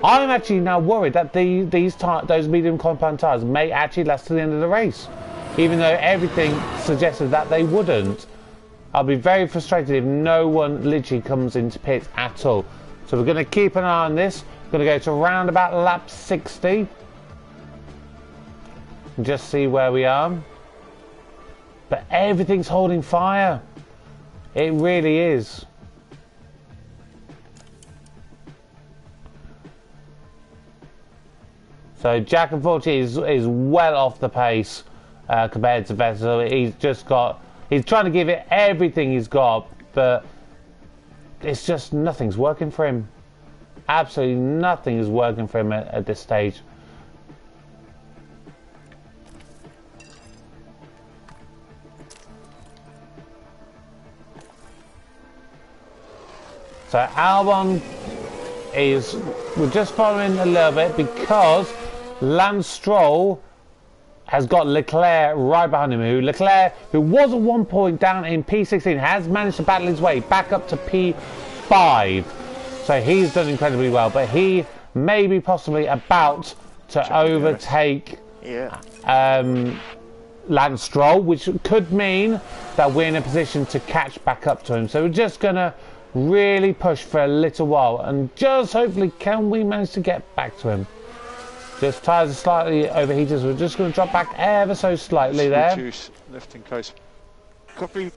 I'm actually now worried that those medium compound tyres may actually last to the end of the race, even though everything suggested that they wouldn't. I'll be very frustrated if no one literally comes into pit at all. So we're going to keep an eye on this. We're going to go to around about lap 60. And just see where we are. But everything's holding fire. It really is. So Jack, unfortunately, is well off the pace compared to Vettel. He's trying to give it everything he's got, but it's just nothing's working for him. Absolutely nothing is working for him at this stage. So Albon we're just following a little bit because Lance Stroll has got Leclerc right behind him. Leclerc, who was at one point down in P16, has managed to battle his way back up to P5. So he's done incredibly well, but he may be possibly about to overtake Lance Stroll, which could mean that we're in a position to catch back up to him. So we're just going to really push for a little while and just hopefully can we manage to get back to him. Just tyres are slightly overheated, so we're just going to drop back ever so slightly there. Reduce lifting close. Copy.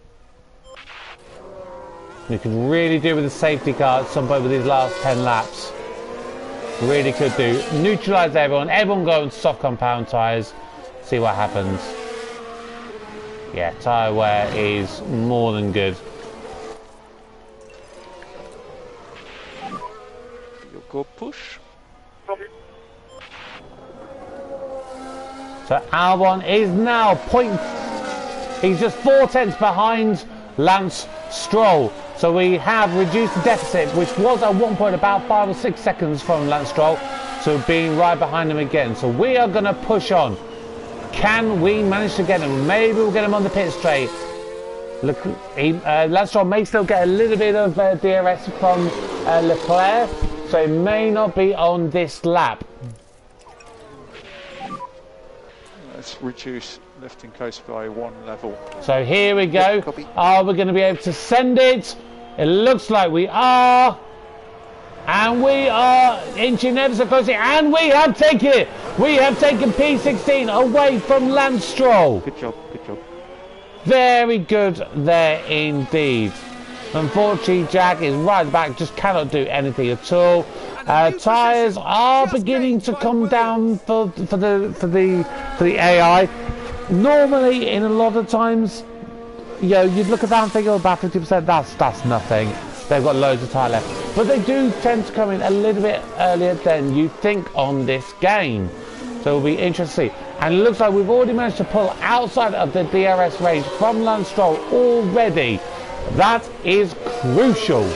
You could really do with a safety car at some point with these last 10 laps. Really could do. Neutralise everyone go on soft compound tyres, see what happens. Yeah, tyre wear is more than good. You go push. So Albon is now he's just 4 tenths behind Lance Stroll. So we have reduced the deficit, which was at one point about 5 or 6 seconds from Lance Stroll, to being right behind him again. So we are going to push on. Can we manage to get him? Maybe we'll get him on the pit straight. Look, Lance Stroll may still get a little bit of DRS from Leclerc, so it may not be on this lap. Let's reduce lifting close by 1 level. So here we go. Are we going to be able to send it? It looks like we are. And we are inching ever so closely. And we have taken it. We have taken P16 away from Lance Stroll. Good job, good job. Very good there indeed. Unfortunately, Jack is right back, just cannot do anything at all. Tyres are beginning to come down for the AI. Normally, in a lot of times, you know, you'd look at that and think, oh, about 50%, that's nothing. They've got loads of tyre left. But they do tend to come in a little bit earlier than you think on this game. So it'll be interesting. And it looks like we've already managed to pull outside of the DRS range from Lance Stroll already. That is crucial.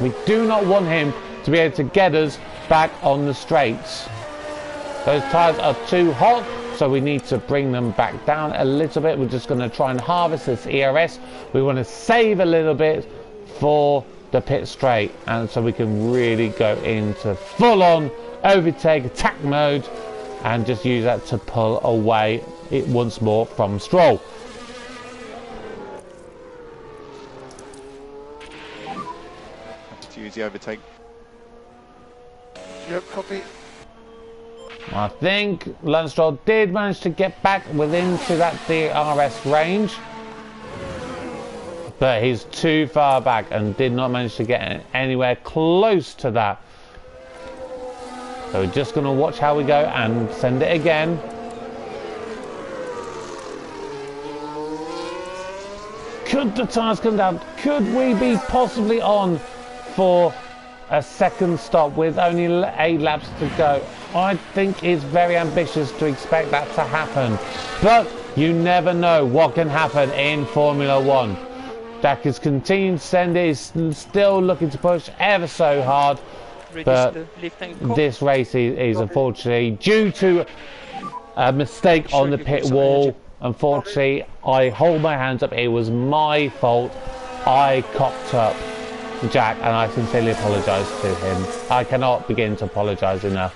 We do not want him to be able to get us back on the straights. Those tyres are too hot, so we need to bring them back down a little bit. We're just going to try and harvest this ERS. We want to save a little bit for the pit straight, and so we can really go into full-on overtake attack mode and just use that to pull away it once more from Stroll. To use the overtake. Yep, copy. I think Lance Stroll did manage to get back within to that DRS range, but he's too far back and did not manage to get anywhere close to that. So we're just going to watch how we go and send it again. Could the tyres come down? Could we be possibly on for a second stop with only 8 laps to go? I think it's very ambitious to expect that to happen, but you never know what can happen in Formula 1. Jack is continuing to send it, he's still looking to push ever so hard, but this race is unfortunately due to a mistake on the pit wall. Unfortunately, I hold my hands up, it was my fault. I cocked up. Jack, and I sincerely apologise to him. I cannot begin to apologise enough.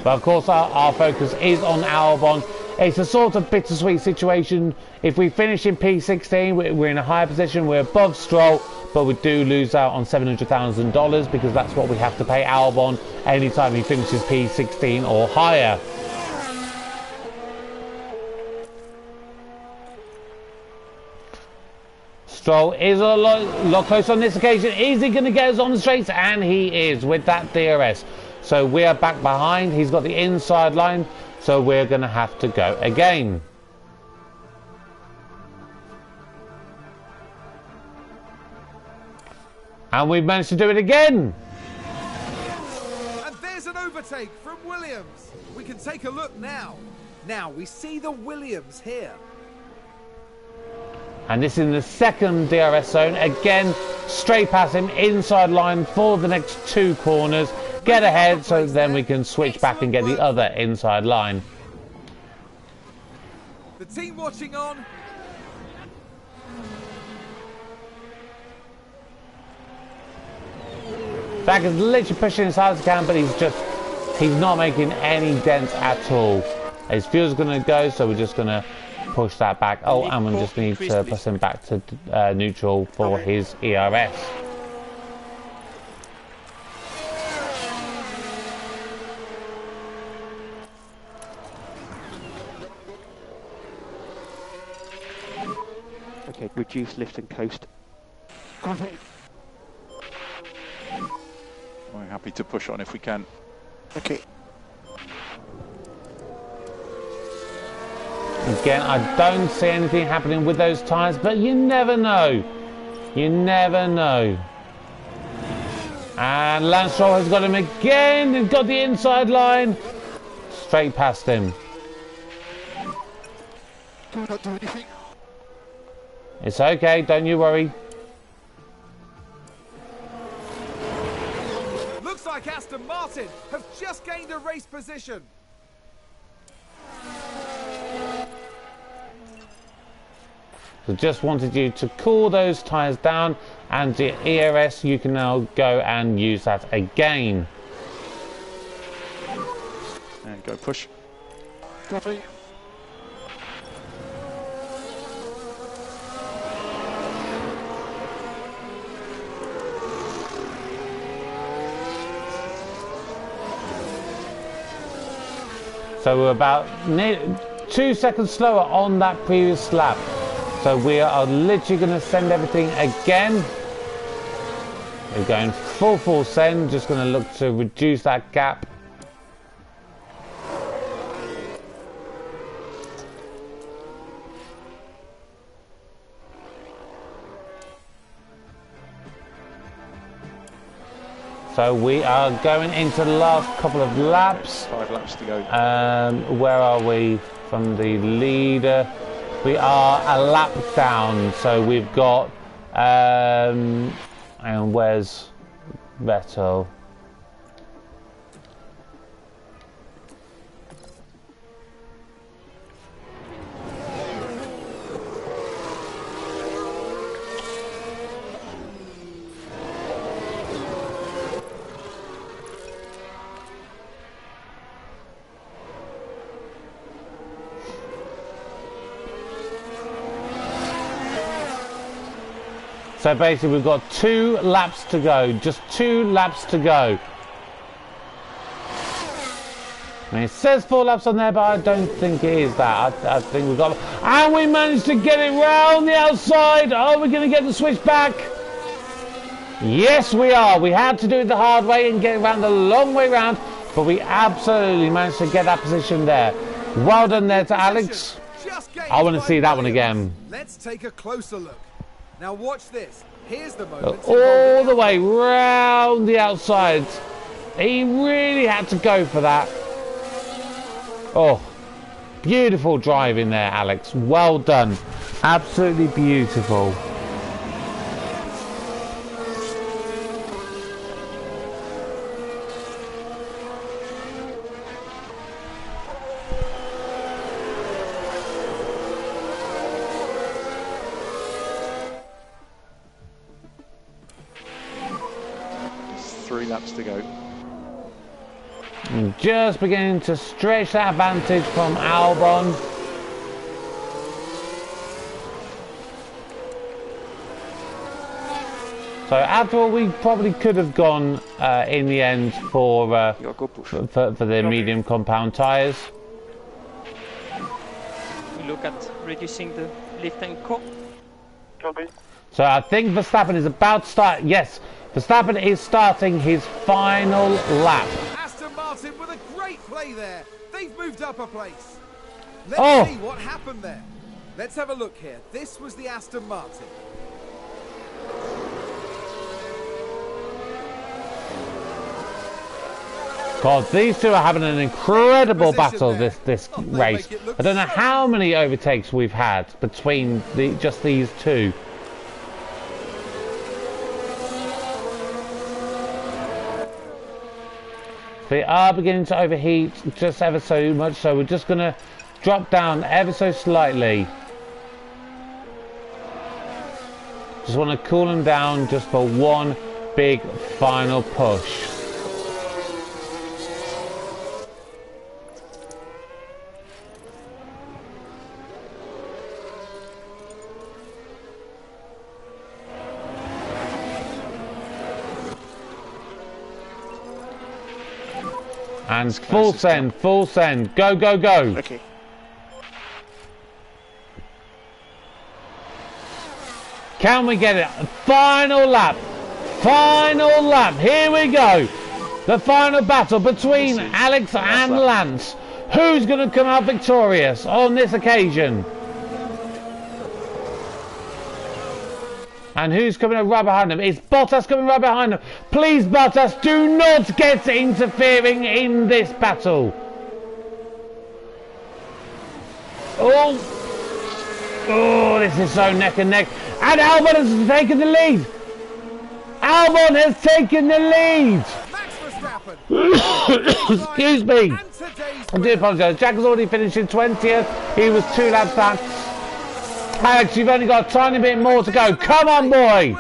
But of course our focus is on Albon. It's a sort of bittersweet situation. If we finish in P16, we're in a higher position, we're above Stroll, but we do lose out on $700,000 because that's what we have to pay Albon anytime he finishes P16 or higher. Stroll is a lot closer on this occasion. Is he going to get us on the straights? And he is with that DRS. So we are back behind. He's got the inside line. So we're going to have to go again. And we've managed to do it again. And there's an overtake from Williams. We can take a look now. Now we see the Williams here. And this is in the second DRS zone. Again, straight past him, inside line for the next 2 corners. Get ahead so then we can switch back and get the other inside line. The team watching on. Zach is literally pushing as hard as he can, but he's not making any dents at all. His fuel's going to go, so we're just going to push that back. Oh, and we just need to press him back to neutral for his ERS. Okay, reduce lift and coast. We're happy to push on if we can. Okay. Again, I don't see anything happening with those tyres, but you never know. You never know. And Lance Stroll has got him again. He's got the inside line. Straight past him. Do not do anything. It's okay, don't you worry. Looks like Aston Martin have just gained a race position. So just wanted you to cool those tyres down, and the ERS you can now go and use that again. And go push. Copy. So we're about 2 seconds slower on that previous lap. So we are literally going to send everything again. We're going full send, just going to look to reduce that gap. So we are going into the last couple of laps. 5 laps to go. Where are we from the leader? We are a lap down, so we've got, and where's Vettel? So basically we've got 2 laps to go, just 2 laps to go. I mean, it says 4 laps on there, but I don't think it is that. I think we've got... And we managed to get it round the outside. Are we going to get the switch back? Yes, we are. We had to do it the hard way and get it round the long way round, but we absolutely managed to get that position there. Well done there to Alex. I want to see that one again. Let's take a closer look. Now watch this. Here's the moment. All the way round the outside. He really had to go for that. Oh, beautiful driving there, Alex. Well done. Absolutely beautiful. laps to go. Just beginning to stretch that advantage from Albon. So after all, we probably could have gone in the end for the medium compound tyres. We look at reducing the lift and core. Copy. So I think Verstappen is about to start. Yes, Verstappen is starting his final lap. Aston Martin with a great play there. They've moved up a place. Let's see what happened there. Let's have a look here. This was the Aston Martin. God, these two are having an incredible battle this race. I don't know how many overtakes we've had between just these two. They are beginning to overheat just ever so much, so we're just going to drop down ever so slightly. Just want to cool them down just for one big final push. And full send, go, go, go. Okay. Can we get it? Final lap, here we go. The final battle between Alex and Lance. Who's going to come out victorious on this occasion? And who's coming right behind them? It's Bottas coming right behind them. Please, Bottas, do not get interfering in this battle. Oh, this is so neck and neck. And Albon has taken the lead. Albon has taken the lead. Max Verstappen. Excuse me. I do apologise. Jack has already finished in 20th. He was 2 laps down. Alex, you've only got a tiny bit more to go. Come on, boy.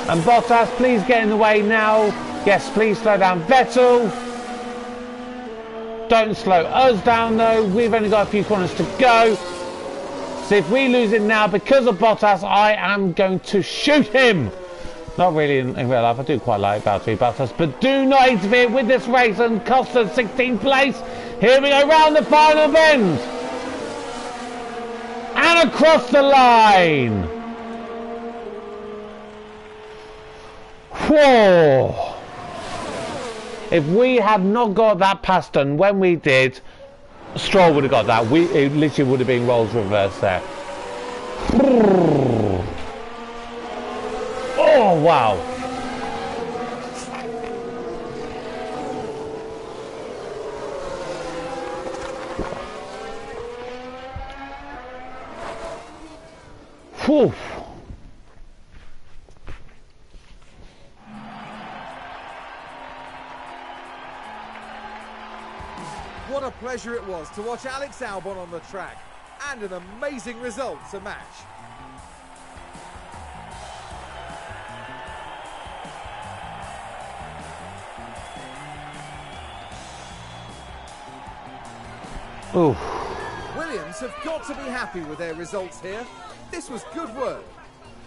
And Bottas, please get in the way now. Yes, please slow down. Vettel. Don't slow us down, though. We've only got a few corners to go. So if we lose it now because of Bottas, I am going to shoot him. Not really in real life. I do quite like Valtteri Bottas. But do not interfere with this race and cost us 16th place. Here we go round the final bend. And across the line. Whoa. If we had not got that pass done when we did, Stroll would have got that. It literally would have been roles reversed there. Oh, wow. Whew. What a pleasure it was to watch Alex Albon on the track, and an amazing result to match. Oof. Williams have got to be happy with their results here. This was good work.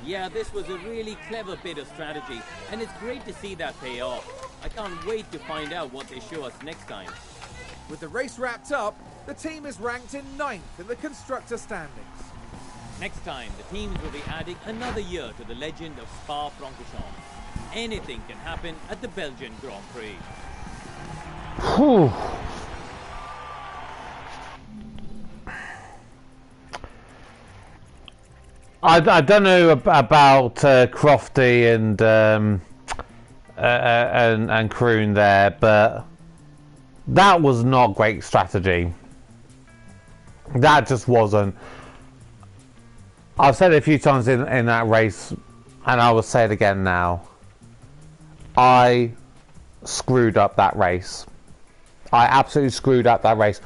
Yeah, this was a really clever bit of strategy, and it's great to see that pay off. I can't wait to find out what they show us next time. With the race wrapped up, the team is ranked in 9th in the constructor standings. Next time, the teams will be adding another year to the legend of Spa-Francorchamps. Anything can happen at the Belgian Grand Prix. Whew. I don't know about Crofty and Kroon there, but that was not great strategy. That just wasn't. I've said it a few times in that race, and I will say it again now. I screwed up that race. I absolutely screwed up that race.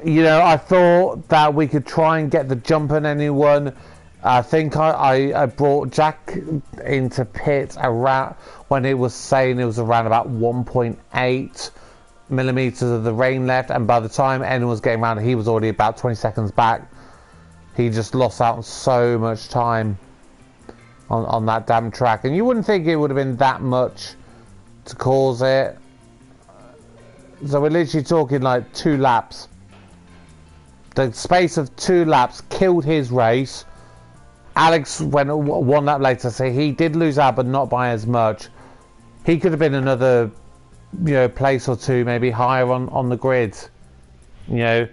You know, I thought that we could try and get the jump on anyone I think I brought Jack into pit around when it was saying it was around about 1.8 millimeters of the rain left, and by the time anyone was getting around, he was already about 20 seconds back. He just lost out on so much time on that damn track, and you wouldn't think it would have been that much to cause it. So we're literally talking like 2 laps. The space of 2 laps killed his race. Alex went 1 lap later, so he did lose out, but not by as much. He could have been another, you know, place or 2, maybe higher on the grid. You know,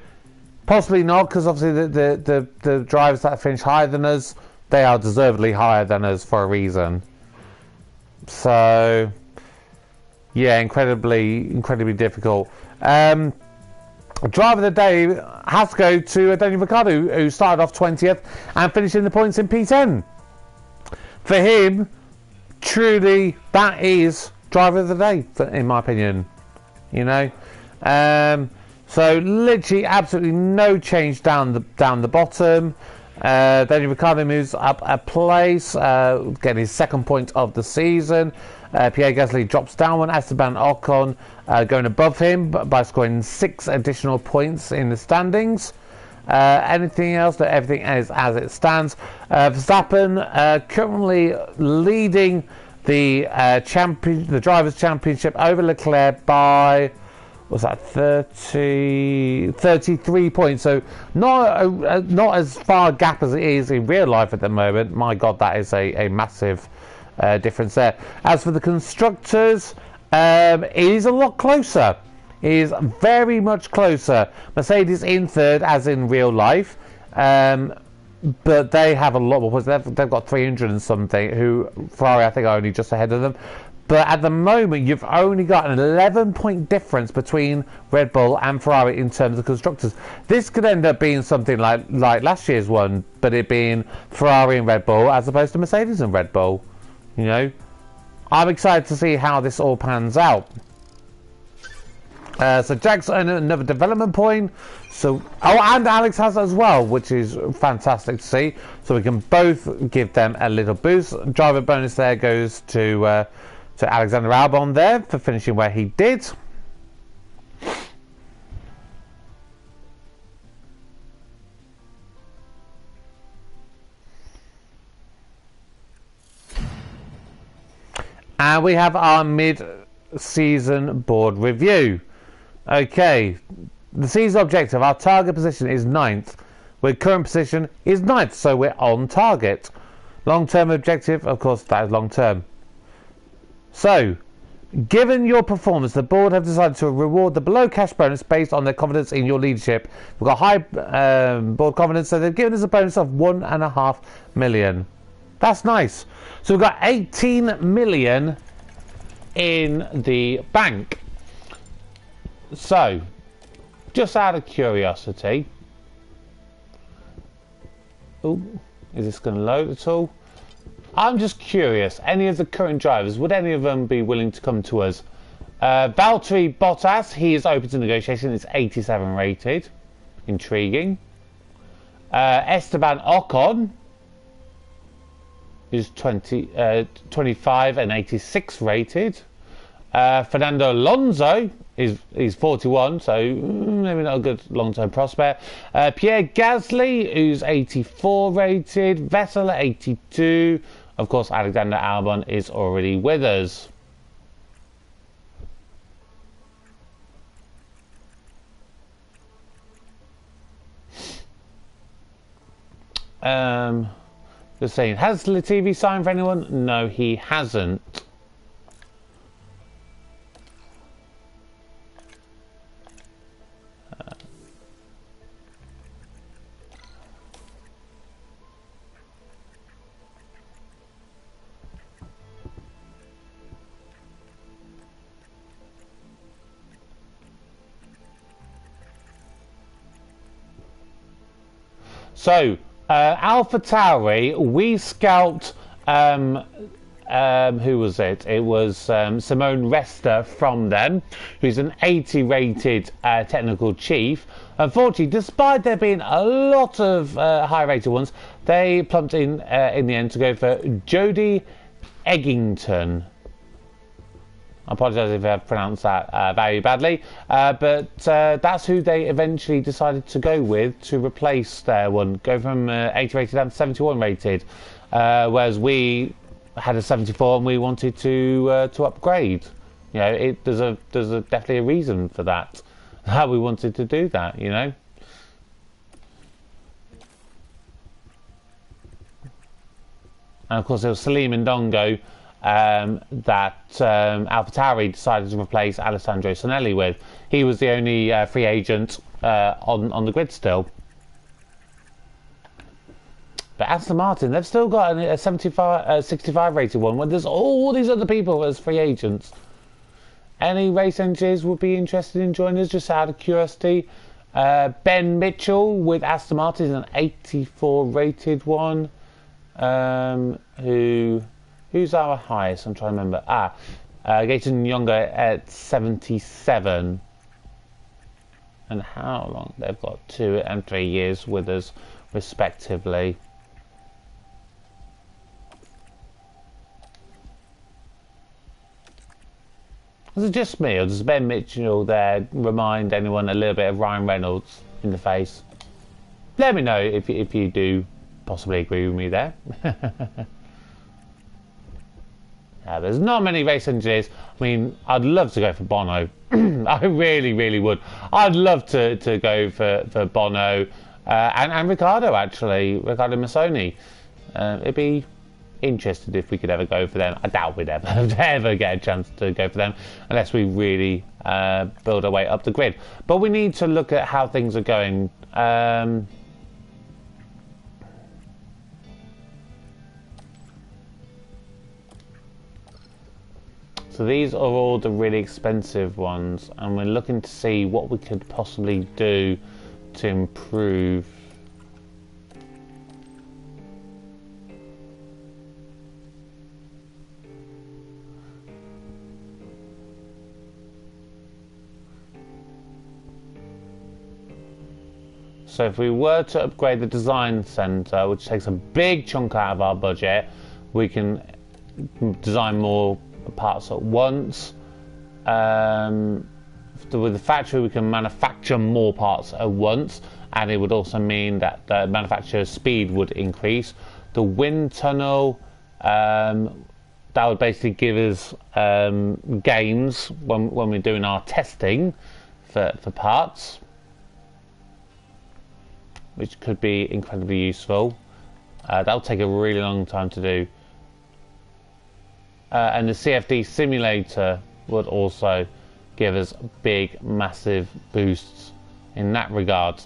possibly not, because obviously the drivers that finish higher than us, they are deservedly higher than us for a reason. So, yeah, incredibly difficult. Driver of the day has to go to Daniel Ricciardo, who started off 20th and finished in the points in P10. For him, truly, that is driver of the day, in my opinion. You know, so literally, absolutely no change down the bottom. Daniel Ricciardo moves up a place, getting his 2nd point of the season. Pierre Gasly drops down 1. Esteban Ocon going above him by scoring 6 additional points in the standings. Anything else? No, everything is as it stands. Verstappen currently leading the Drivers' Championship over Leclerc by, what's that, 33 points. So not as far a gap as it is in real life at the moment. My God, that is a massive difference there. As for the constructors, it is a lot closer. It is very much closer. Mercedes in 3rd, as in real life, but they have a lot more points. They've got 300 and something. Who Ferrari, I think, are only just ahead of them. But at the moment, you've only got an 11-point difference between Red Bull and Ferrari in terms of constructors. This could end up being something like last year's one, but it being Ferrari and Red Bull as opposed to Mercedes and Red Bull. You know, I'm excited to see how this all pans out. So Jack's earned another development point. So, and Alex has as well, which is fantastic to see. So we can both give them a little boost. Driver bonus there goes to Alexander Albon there for finishing where he did. And we have our mid-season board review. Okay, the season objective, our target position is 9th. Our current position is 9th, so we're on target. Long-term objective, of course, that is long-term. So, given your performance, the board have decided to reward the below cash bonus based on their confidence in your leadership. We've got high board confidence, so they've given us a bonus of $1.5 million. That's nice. So we've got 18 million in the bank. So, just out of curiosity, oh, is this going to load at all? I'm just curious, any of the current drivers, would any of them be willing to come to us? Valtteri Bottas, he is open to negotiation, it's 87 rated. Intriguing. Esteban Ocon is 25 and 86 rated. Fernando Alonso is 41, so maybe not a good long-term prospect. Pierre Gasly, who's 84 rated. Vettel at 82. Of course, Alexander Albon is already with us. Just saying, has Latifi signed for anyone? No, he hasn't. So, Alpha Tauri, we scalped who was it? It was Simone Resta from them, who's an 80 rated technical chief. Unfortunately, despite there being a lot of high rated ones, they plumped in the end to go for Jodie Eggington. I apologise if I've pronounced that very badly, but that's who they eventually decided to go with to replace their one, go from 80 rated down to 71 rated, whereas we had a 74 and we wanted to upgrade. You know, there's definitely a reason for that, how we wanted to do that, you know. And of course there was Salim Ndongo that AlphaTauri decided to replace Alessandro Sonelli with. He was the only free agent on the grid still. But Aston Martin, they've still got a 65 rated one when there's all these other people as free agents. Any race engineers would be interested in joining us, just out of curiosity. Ben Mitchell with Aston Martin is an 84 rated one. Who's our highest? I'm trying to remember. Gaten Younger at 77. And how long? They've got 2 and 3 years with us, respectively. Is it just me, or does Ben Mitchell there remind anyone a little bit of Ryan Reynolds in the face? Let me know if you do possibly agree with me there. There's not many race engineers. I mean, I'd love to go for Bono. I really, really would. I'd love to go for Bono and Riccardo, actually. Riccardo Massoni. It'd be interested if we could ever go for them. I doubt we'd ever get a chance to go for them unless we really build our way up the grid. But we need to look at how things are going. So these are all the really expensive ones, and we're looking to see what we could possibly do to improve. So if we were to upgrade the design centre, which takes a big chunk out of our budget, we can design more parts at once. With the factory we can manufacture more parts at once, and it would also mean that the manufacturer's speed would increase. The wind tunnel, that would basically give us gains when we're doing our testing for parts, which could be incredibly useful. That'll take a really long time to do. And the CFD simulator would also give us big, massive boosts in that regard.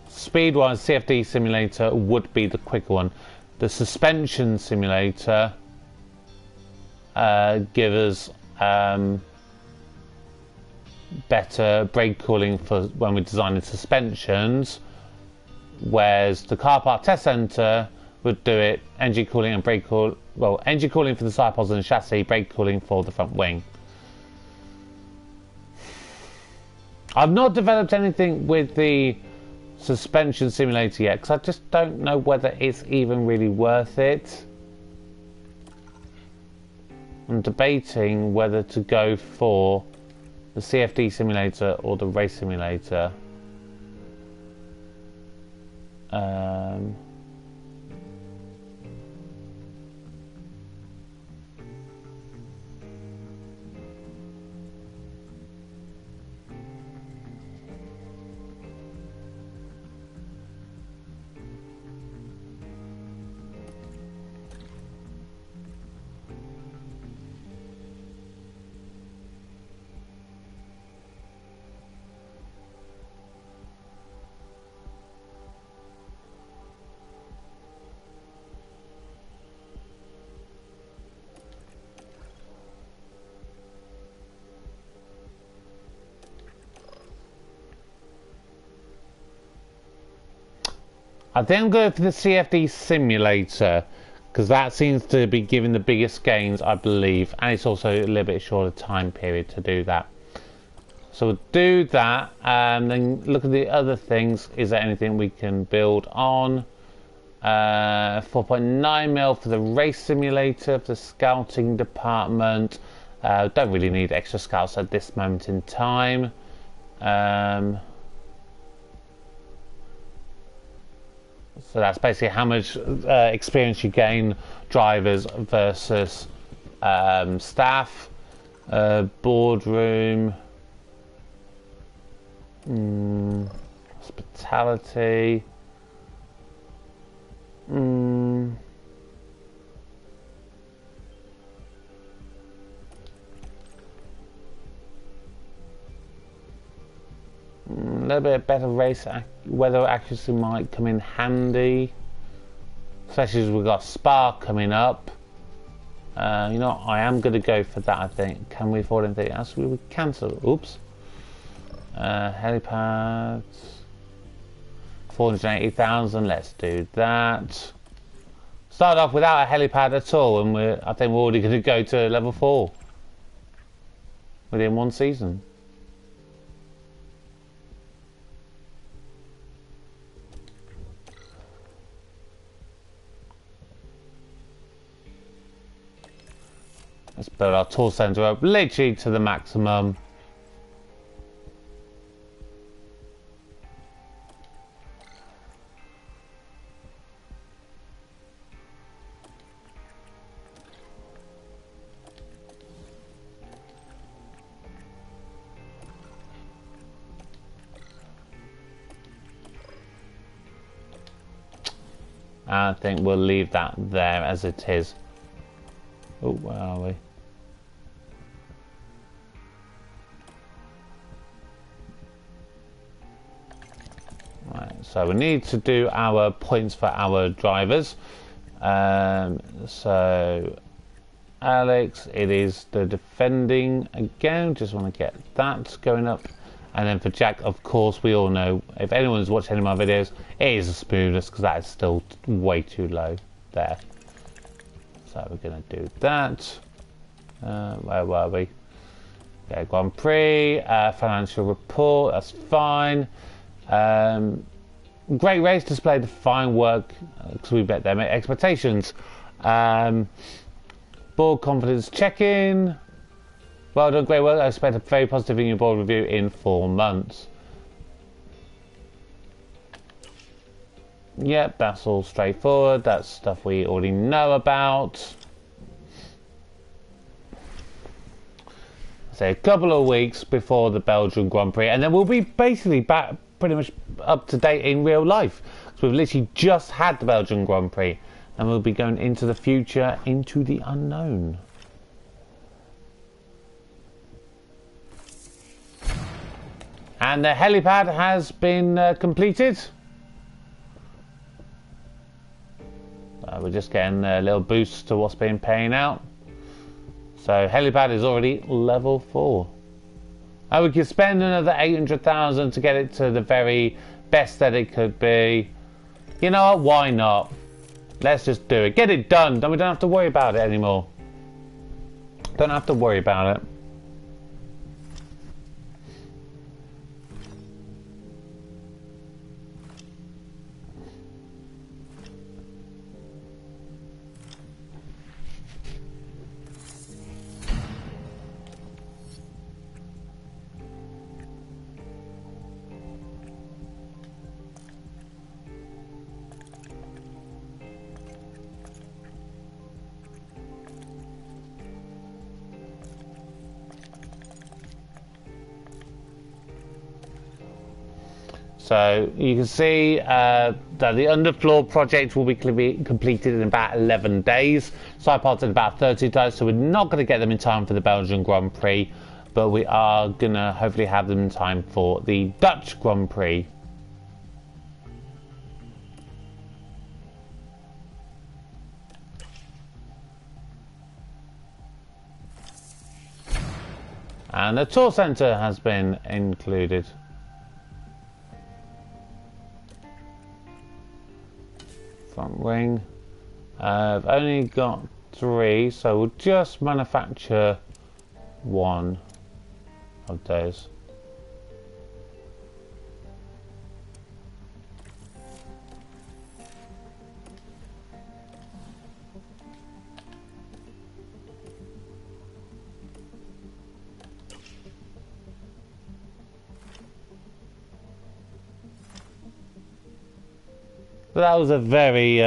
Speed-wise, CFD simulator would be the quicker one. The suspension simulator give us better brake cooling for when we're designing suspensions, whereas the car park test center would do it engine cooling and brake cool. Well, engine cooling for the side pods and the chassis, brake cooling for the front wing. I've not developed anything with the suspension simulator yet because I just don't know whether it's even really worth it. I'm debating whether to go for the CFD simulator or the race simulator. I think I'm going for the CFD simulator because that seems to be giving the biggest gains, I believe, and it's also a little bit shorter time period to do that. So we'll do that and then look at the other things. Is there anything we can build on? 4.9 mil for the race simulator, for the scouting department. Don't really need extra scouts at this moment in time. So that's basically how much experience you gain, drivers versus staff. Boardroom. Hospitality. A little bit better race weather accuracy might come in handy, especially as we've got Spa coming up. You know, I am going to go for that. I think. Can we afford anything else? We would cancel. Oops. Helipads. 480,000. Let's do that. Start off without a helipad at all, and I think we're already going to go to level 4 within one season. Let's build our tool center up literally to the maximum. I think we'll leave that there as it is. Oh, where are we? Right, so we need to do our points for our drivers. So Alex, it is the defending again. Just want to get that going up. And then for Jack, of course, we all know, if anyone's watched any of my videos, it is the smoothest because that is still way too low there. So we're going to do that. Where were we? Okay, Grand Prix, financial report, that's fine. Great race, displayed fine work because we bet them expectations. Board confidence check-in. Well done, great work. I expect a very positive in your board review in 4 months. Yep, that's all straightforward. That's stuff we already know about. So a couple of weeks before the Belgian Grand Prix, and then we'll be basically back pretty much up to date in real life. So we've literally just had the Belgian Grand Prix, and we'll be going into the future, into the unknown. And the helipad has been completed. We're just getting a little boost to what's been paying out. So helipad is already level 4. We could spend another 800,000 to get it to the very best that it could be. You know what? Why not? Let's just do it. Get it done. Then we don't have to worry about it anymore. Don't have to worry about it. So you can see that the underfloor project will be completed in about 11 days. Side parts in about 30 days, so we're not going to get them in time for the Belgian Grand Prix, but we are going to hopefully have them in time for the Dutch Grand Prix. And the tour centre has been included. front wing. I've only got 3, so we'll just manufacture 1 of those. But that was a very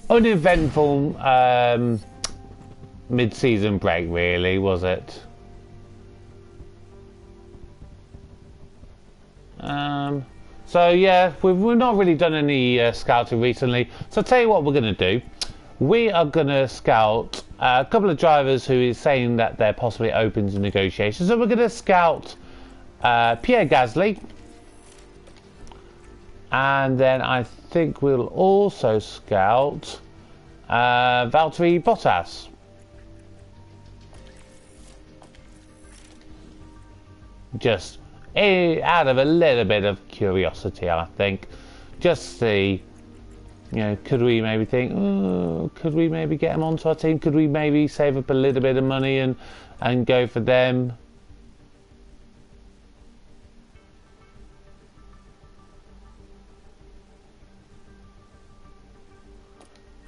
uneventful mid-season break, really, was it? So yeah, we've not really done any scouting recently. So I'll tell you what we're going to do. We are going to scout a couple of drivers who is saying that they're possibly open to negotiations. So we're going to scout Pierre Gasly. And then I think we'll also scout Valtteri Bottas. Just out of a little bit of curiosity, I think. Just see, you know, could we maybe think, oh, could we maybe get them onto our team? Could we maybe save up a little bit of money and go for them?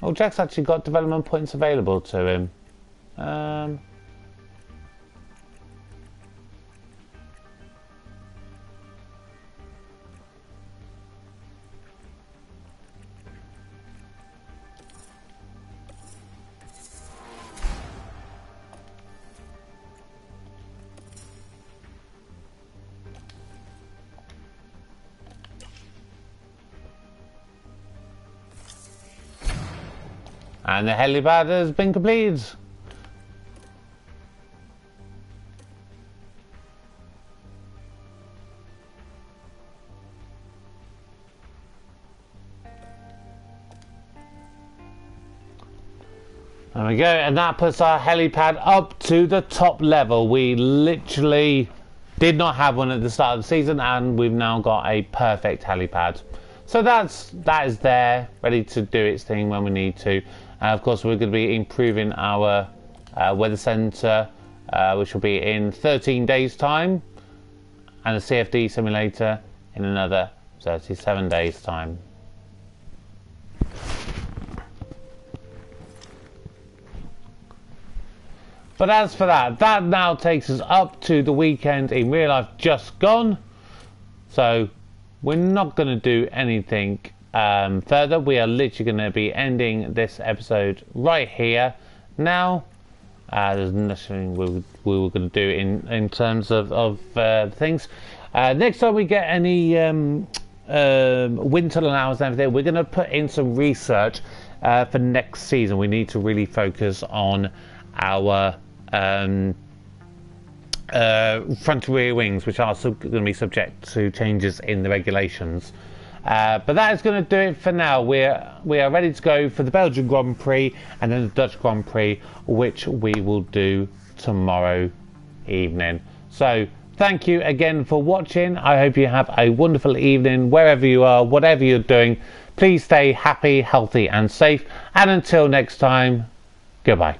Oh, Jack's actually got development points available to him. And the helipad has been completed. There we go, and that puts our helipad up to the top level. We literally did not have one at the start of the season, and we've now got a perfect helipad. So that is there, ready to do its thing when we need to. Of course, we're going to be improving our weather centre, which will be in 13 days' time, and the CFD simulator in another 37 days' time. But as for that now takes us up to the weekend in real life just gone. So we're not going to do anything further. We are literally going to be ending this episode right here now. There's nothing we were going to do in terms of things. Next time we get any wind tunnel hours and everything, we're going to put in some research for next season. We need to really focus on our front rear wings, which are going to be subject to changes in the regulations. But that is going to do it for now. We are ready to go for the Belgian Grand Prix and then the Dutch Grand Prix, which we will do tomorrow evening. So thank you again for watching. I hope you have a wonderful evening wherever you are, whatever you're doing. Please stay happy, healthy and safe, and until next time, goodbye.